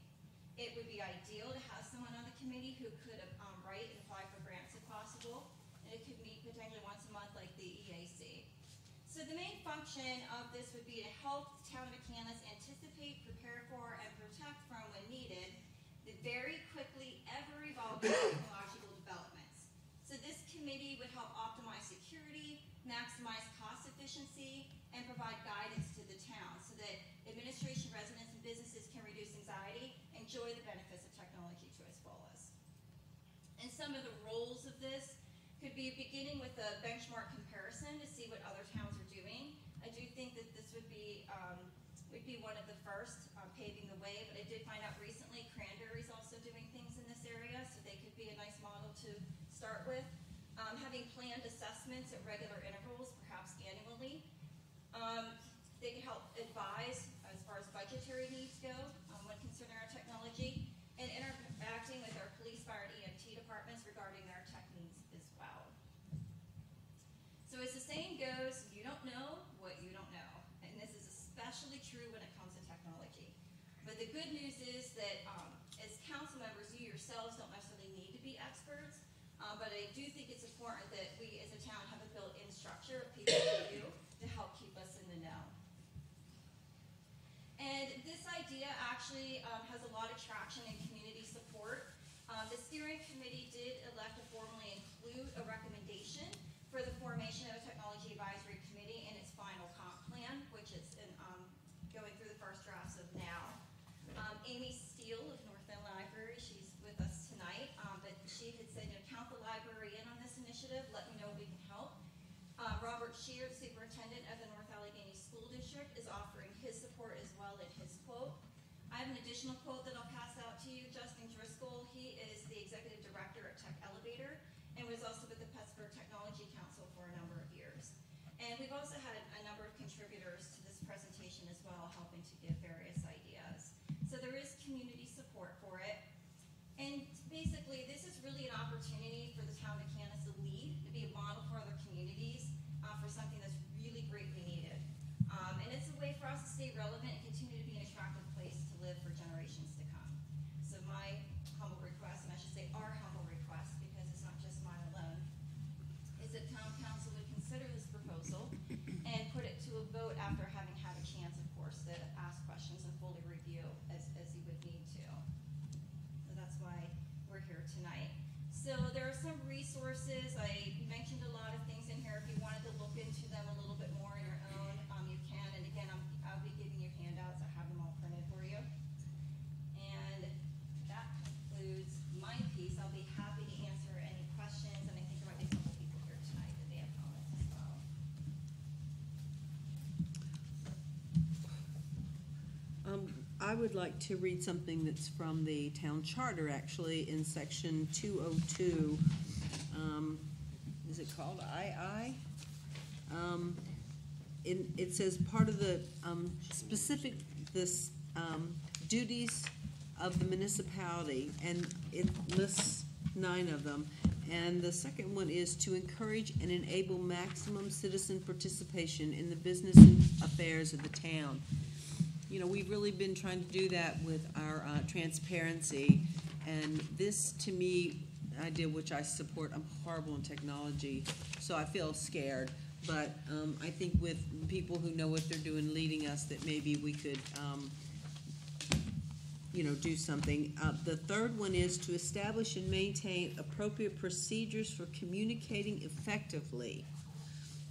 It would be ideal to have someone on the committee who could write and apply for grants if possible, and it could meet potentially once a month like the EAC. So the main function of this would be to help the town of McCandless anticipate, prepare for, and protect from when needed the very quickly ever-evolving technological developments. So this committee would help optimize security, maximize cost efficiency, and provide guidance to the town so that administration, residents, and businesses can reduce anxiety, enjoy the benefits of technology to its fullest. And some of the roles of this could be beginning with a benchmark comparison to see what other towns are doing. I do think that this would be one of the first paving the way, but I did find out recently Cranberry's also doing things in this area, so they could be a nice model to start with. Having planned assessments at regular intervals, perhaps annually. They can help advise as far as budgetary needs go when considering our technology, and interacting with our police, fire, and EMT departments regarding their tech needs as well. So as the saying goes, you don't know what you don't know, and this is especially true when it comes to technology. But the good news is that as council members, you yourselves don't necessarily need to be experts, but I do think it's important that we as a town have a built-in structure of people like you to help keep us in the know. And this idea actually has a lot of traction and community support. The steering committee did elect to formally include a recommendation for the formation of a technology advisory committee in its final comp plan, which is going through the first drafts of now. Amy Steele of North End Library, she's with us tonight, but she had said, count the library in on this initiative, let me know if we can help. Robert Sheard, superintendent of the North Allegheny School District, is offering his support as well in his quote. I I have an additional quote that I'll pass out to you. Justin Driscoll, he is the executive director at Tech Elevator and was also with the Pittsburgh Technology Council for a number of years. And we've also had a number of contributors to this presentation as well, helping to give various ideas. So there is community support for it. And basically, this is really an opportunity for the town of Kansas to lead, to be a model for other communities, for something that's really greatly needed. And it's a way for us to stay relevant and continue to be an attractive place to live for generations to come. So my humble request, and I should say our humble request, because it's not just mine alone, is that town council would consider this proposal and put it to a vote after having had a chance, of course, to ask questions and fully review as you would need to. So that's why we're here tonight. So there are some resources. I mentioned a lot of things in here. If you wanted to look into them a little bit more on your own, you can. And again, I'll be giving you handouts. I have them all printed for you. And that concludes my piece. I'll be happy to answer any questions. And I think there might be a couple people here tonight that they have comments as well. I would like to read something that's from the town charter, actually, in section 202. Is it called II? It says part of the specific duties of the municipality, and it lists 9 of them. And the second one is to encourage and enable maximum citizen participation in the business and affairs of the town. You know, we've really been trying to do that with our transparency, and this, to me, idea which I support. I'm horrible in technology, so I feel scared. But I think with people who know what they're doing leading us, that maybe we could, you know, do something. The third one is to establish and maintain appropriate procedures for communicating effectively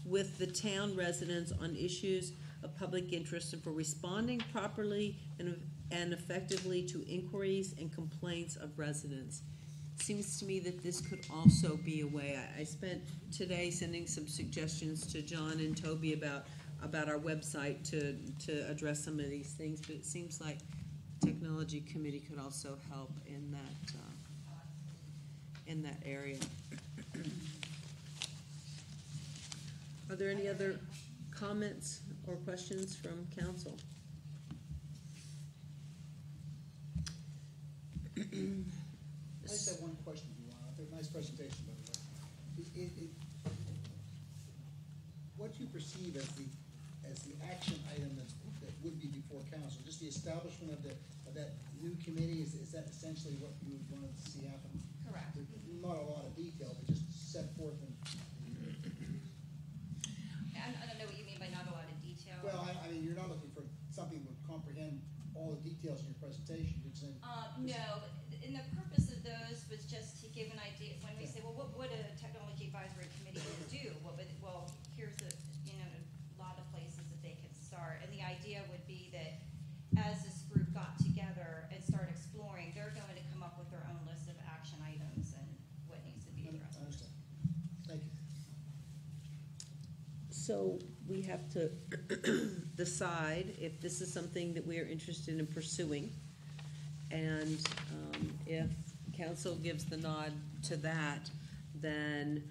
with the town residents on issues of public interest and for responding properly and effectively to inquiries and complaints of residents. Seems to me that this could also be a way. I spent today sending some suggestions to John and Toby about our website to address some of these things, but it seems like Technology Committee could also help in that area. Are there any other comments or questions from council? I just have one question, if you want. Nice presentation, by the way. What do you perceive as the action item that would be before council? Just the establishment of that new committee? Is that essentially what you would want to see happen? Correct. Not a lot of detail, but just set forth and. I don't know what you mean by not a lot of detail. Well, I mean, you're not looking for something that would comprehend all the details in your presentation. You're saying. No, and the purpose of those was just to give an idea. When we say, well, what would a technology advisory committee do? Well, here's a lot of places that they could start. And the idea would be that as this group got together and started exploring, they're going to come up with their own list of action items and what needs to be addressed. I understand. Thank you. So we have to decide if this is something that we are interested in pursuing. And if council gives the nod to that, then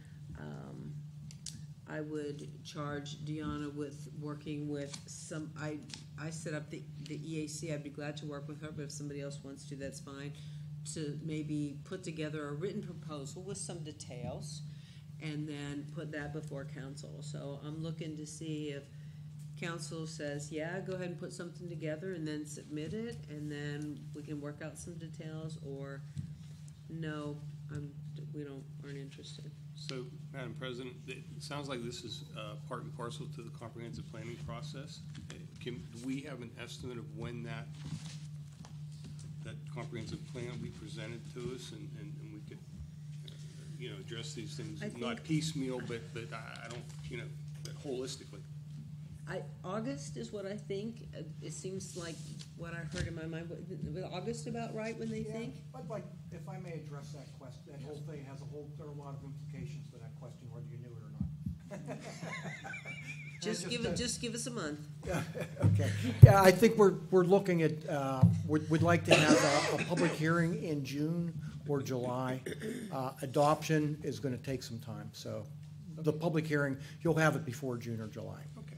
I would charge Deanna with working with some, I set up the EAC. I'd be glad to work with her, but if somebody else wants to, that's fine, to maybe put together a written proposal with some details and then put that before council. So I'm looking to see if council says, yeah, go ahead and put something together and then submit it, and then we can work out some details, or no, we aren't interested. So, Madam President, it sounds like this is part and parcel to the comprehensive planning process. Do we have an estimate of when that comprehensive plan will be presented to us, and we could, address these things, not piecemeal, but I don't, but holistically? August is what I think. It seems like what I heard in my mind. Was August about right when they think? I'd like, if I may address that question, that whole thing has there are a lot of implications for that question, whether you knew it or not. Just give us a month. Okay. Yeah, I think we're looking at, we'd like to have a public hearing in June or July. Adoption is going to take some time, so the public hearing, you'll have it before June or July. Okay.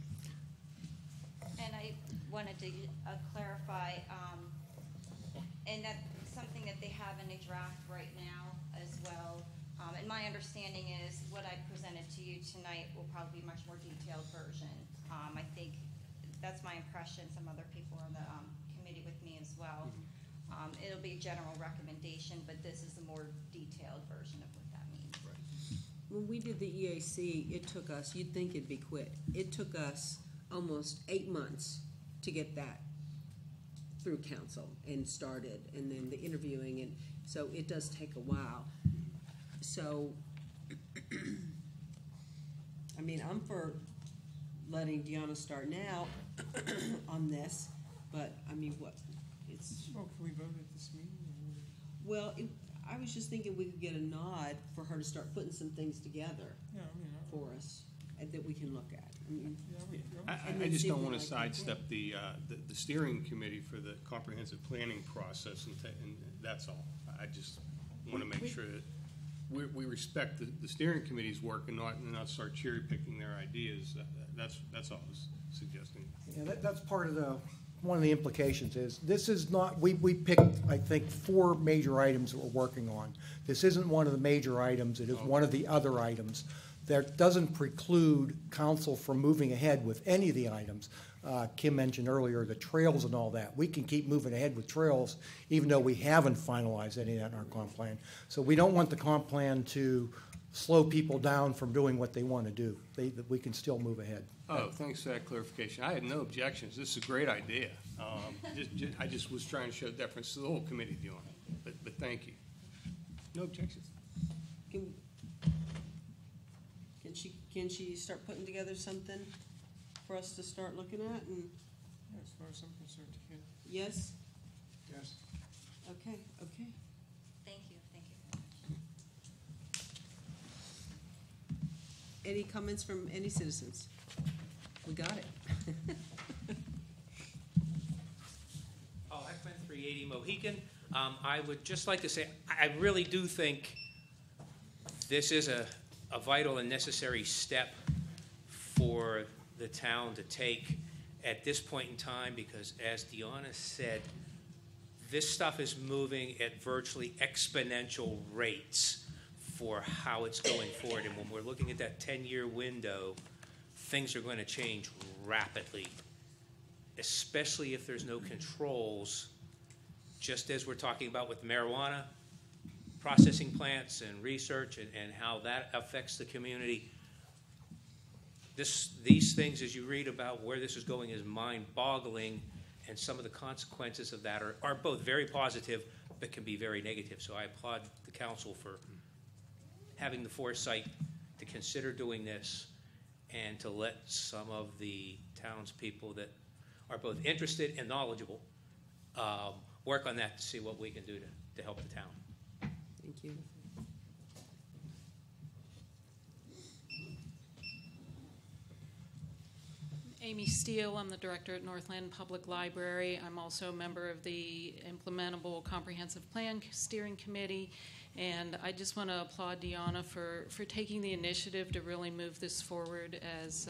And I wanted to clarify, and that's something that they have in a draft right now as well. And my understanding is what I presented to you tonight will probably be a much more detailed version. I think that's my impression. Some other people on the committee with me as well. It'll be a general recommendation, but this is a more detailed version of what that means. When we did the EAC, it took us, you'd think it'd be quick. It took us almost 8 months to get that through council and started, and then the interviewing, and so it does take a while. So, I mean, I'm for letting Deanna start now on this, but I mean, what, it's. Oh, can we vote at this meeting? Well, I was just thinking we could get a nod for her to start putting some things together for us that we can look at. I mean, I just don't want to sidestep the steering committee for the comprehensive planning process, and that's all. I just want to make sure that we respect the steering committee's work and not start cherry picking their ideas. That's all I was suggesting. Yeah, that's part of one of the implications is this is not, we picked, I think, 4 major items that we're working on. This isn't one of the major items, it is one of the other items. That doesn't preclude council from moving ahead with any of the items. Kim mentioned earlier the trails and all that. We can keep moving ahead with trails even though we haven't finalized any of that in our comp plan. So we don't want the comp plan to slow people down from doing what they want to do. We can still move ahead. Oh, thanks for that clarification. I had no objections. This is a great idea. I just was trying to show deference to the whole committee doing it, but thank you. No objections. Can she start putting together something for us to start looking at? And As far as I'm concerned, you can. yes? Yes. Okay. Thank you. Any comments from any citizens? We got it. Paul Heckman, 380 Mohican. I would just like to say, I really do think this is a vital and necessary step for the town to take at this point in time, because as Deanna said, this stuff is moving at virtually exponential rates for how it's going forward. And when we're looking at that 10-year window, things are going to change rapidly, especially if there's no controls, just as we're talking about with marijuana, processing plants and research and how that affects the community. These things, as you read about where this is going, is mind-boggling, and some of the consequences of that are both very positive but can be very negative. So I applaud the council for having the foresight to consider doing this and to let some of the townspeople that are both interested and knowledgeable work on that to see what we can do to help the town. Thank you. Amy Steele, I'm the director at Northland Public Library. I'm also a member of the Implementable Comprehensive Plan Steering Committee, and I just want to applaud Deanna for taking the initiative to really move this forward. As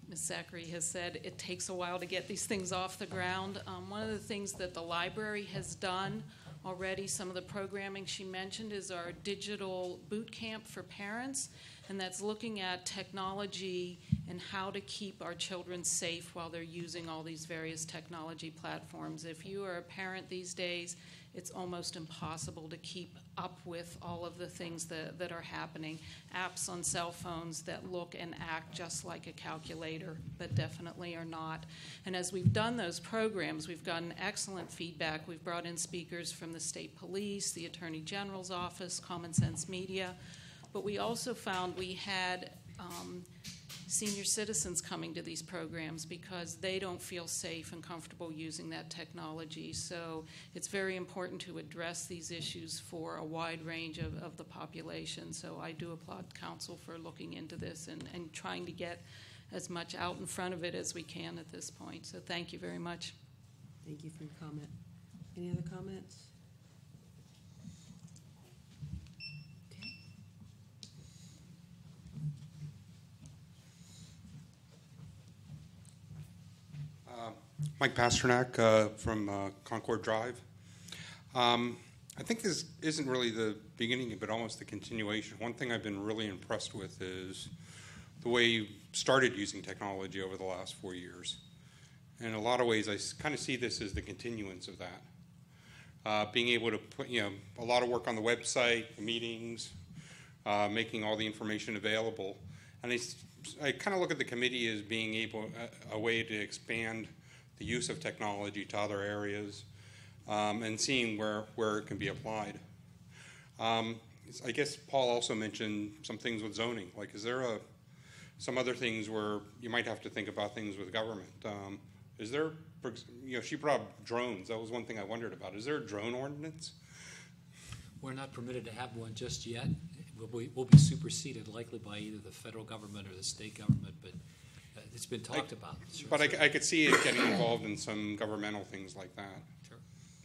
Ms. Zachary has said, it takes a while to get these things off the ground. One of the things that the library has done already, some of the programming she mentioned, is our digital boot camp for parents, and that's looking at technology and how to keep our children safe while they're using all these various technology platforms. If you are a parent these days, it's almost impossible to keep up with all of the things that are happening. Apps on cell phones that look and act just like a calculator, but definitely are not. And as we've done those programs, we've gotten excellent feedback. We've brought in speakers from the state police, the Attorney General's office, Common Sense Media, but we also found we had senior citizens coming to these programs because they don't feel safe and comfortable using that technology. So it's very important to address these issues for a wide range of the population. So I do applaud council for looking into this and trying to get as much out in front of it as we can at this point. So thank you very much. Thank you for your comment. Any other comments? Mike Pasternak from Concord Drive. I think this isn't really the beginning, but almost the continuation. One thing I've been really impressed with is the way you started using technology over the last 4 years. In a lot of ways, I kind of see this as the continuance of that. Being able to put, a lot of work on the website, the meetings, making all the information available. And I kind of look at the committee as being a way to expand the use of technology to other areas and seeing where it can be applied. I guess Paul also mentioned some things with zoning. Like, is there some other things where you might have to think about things with government? Is there, she brought up drones. That was one thing I wondered about. Is there a drone ordinance? We're not permitted to have one just yet. We'll be superseded likely by either the federal government or the state government, but it's been talked about. But I could see it getting involved in some governmental things like that. Sure.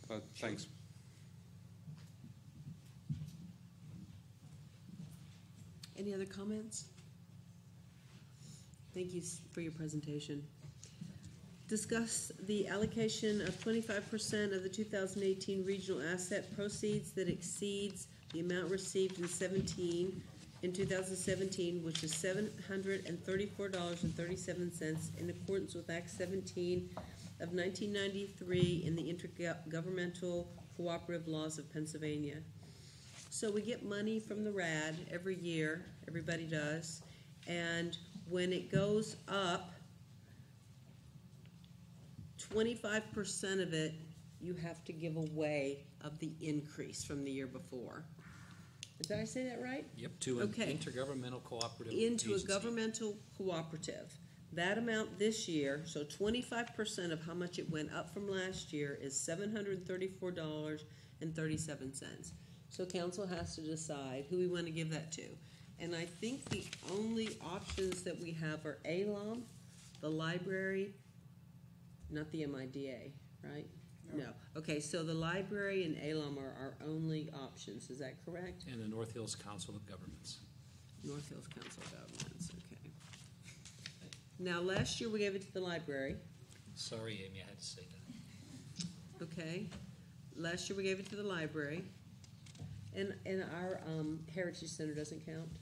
But thanks. Any other comments? Thank you for your presentation. Discuss the allocation of 25% of the 2018 regional asset proceeds that exceeds the amount received in 2017, which is $734.37 in accordance with Act 17 of 1993 in the Intergovernmental Cooperative Laws of Pennsylvania. So we get money from the RAD every year, everybody does, and when it goes up, 25% of it you have to give away of the increase from the year before. Did I say that right? Yep, to an intergovernmental cooperative Into agency. a governmental cooperative. That amount this year, so 25% of how much it went up from last year is $734.37. So council has to decide who we want to give that to. And I think the only options that we have are ALOM, the library, not the MIDA, right? No. Okay, so the library and ALOM are our only options, is that correct? And the North Hills Council of Governments. North Hills Council of Governments, okay. Now, last year we gave it to the library. Sorry, Amy, I had to say that. Okay. Last year we gave it to the library. And our Heritage Center doesn't count?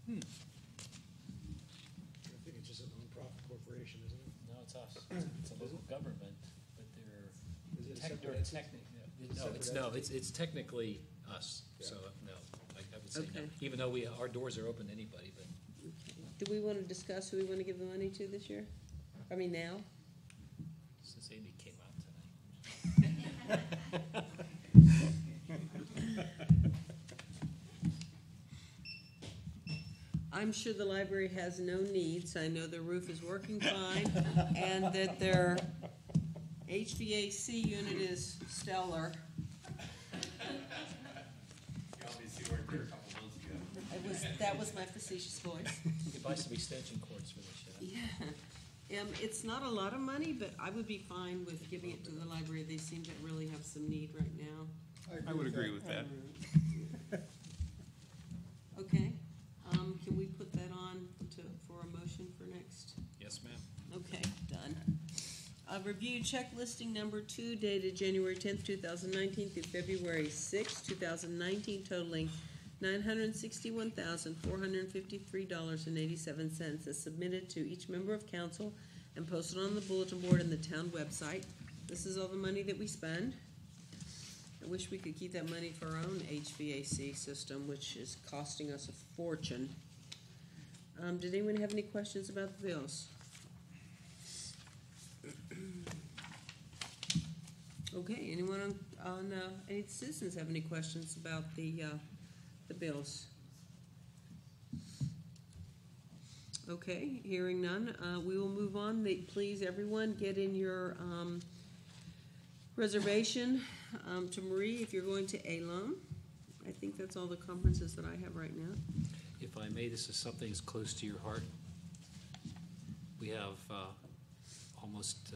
I think it's just a nonprofit corporation, isn't it? No, it's us. It's a local government, but they're it's technically us. Yeah. So no, I would say no. Even though our doors are open to anybody, but. Do we want to discuss who we want to give the money to this year? I mean, now? Since Amy came out tonight. I'm sure the library has no needs. I know their roof is working fine, and that their HVAC unit is stellar. That was my facetious voice. You could buy some extension cords for this. Yeah. It's not a lot of money, but I would be fine with giving it to the library. They seem to really have some need right now. I would agree with that. Okay. Can we put that on for a motion for next? Yes, ma'am. Okay, done. Review check listing number 2 dated January 10th, 2019 through February 6th, 2019, totaling $961,453.87 as submitted to each member of council and posted on the bulletin board and the town website. This is all the money that we spend. I wish we could keep that money for our own HVAC system, which is costing us a fortune. Did anyone have any questions about the bills? Okay, anyone any citizens have any questions about the bills? Okay, hearing none, we will move on. Please, everyone, get in your reservation to Marie if you're going to ALUM. I think that's all the conferences that I have right now. If I may, this is something that's close to your heart. We have almost,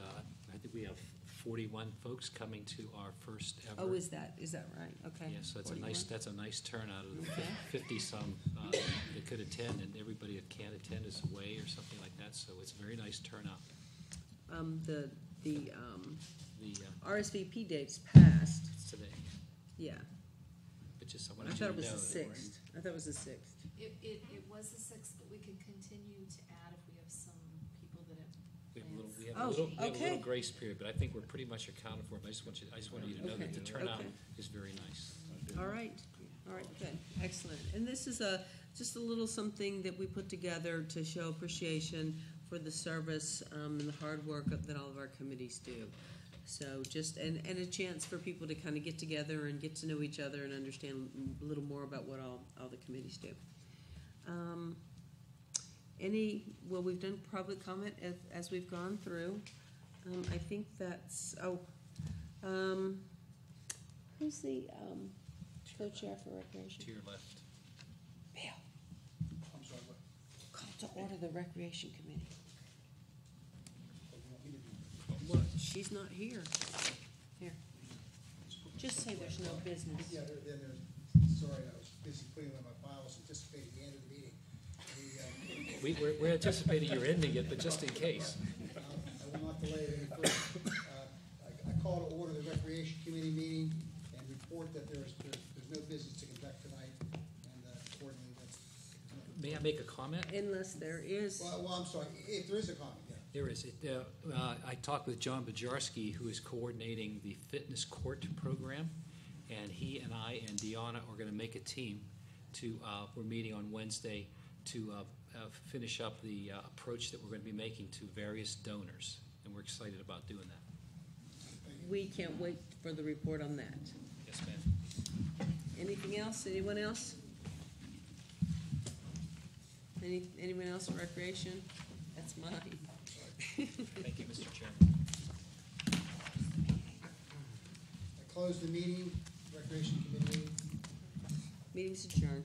I think we have 41 folks coming to our first ever. Oh, is that right? Okay. Yeah, so it's 41. that's a nice turnout of the Okay. 50-some that could attend, and everybody that can't attend is away or something like that, so it's a very nice turnout. The The RSVP date's passed. it's today, Yeah. but just I I wanted you thought to it was know the that- sixth. I thought it was the sixth. It was the sixth, but we could continue to add if we have some people that have We have a plans. little, we have a okay. little grace period, but I think we're pretty much accounted for. But I just wanted you to know that the Okay, turnout okay. is very nice. All right, good, excellent. And this is just a little something that we put together to show appreciation for the service and the hard work that all of our committees do. So just, and a chance for people to kind of get together and get to know each other and understand a little more about what all the committees do. We've done public comment as we've gone through. I think that's, who's the co-chair for recreation? To your left. Bill, I'm sorry, what? call to order the recreation committee. What do you want me to do? What, she's not here. Here. Just say there's no business. Yeah, then sorry, I was busy putting on my files, anticipating the end of the meeting. We're anticipating you're ending it, but just in case. I will not delay it any further. I call to order the Recreation Committee meeting and report that there's no business to conduct tonight, and accordingly, that's. May I make a comment? Unless there is. Well, I'm sorry, if there is a comment, yeah. There is. I talked with John Bajarski, who is coordinating the fitness court program, and he and I and Deanna are going to make a team to, we're meeting on Wednesday to finish up the approach that we're going to be making to various donors, and we're excited about doing that. We can't wait for the report on that. Yes, ma'am. Anything else? Anyone else? Anyone else in recreation? That's mine. Thank you, Mr. Chairman. I close the meeting, Recreation Committee meeting. Meeting's adjourned.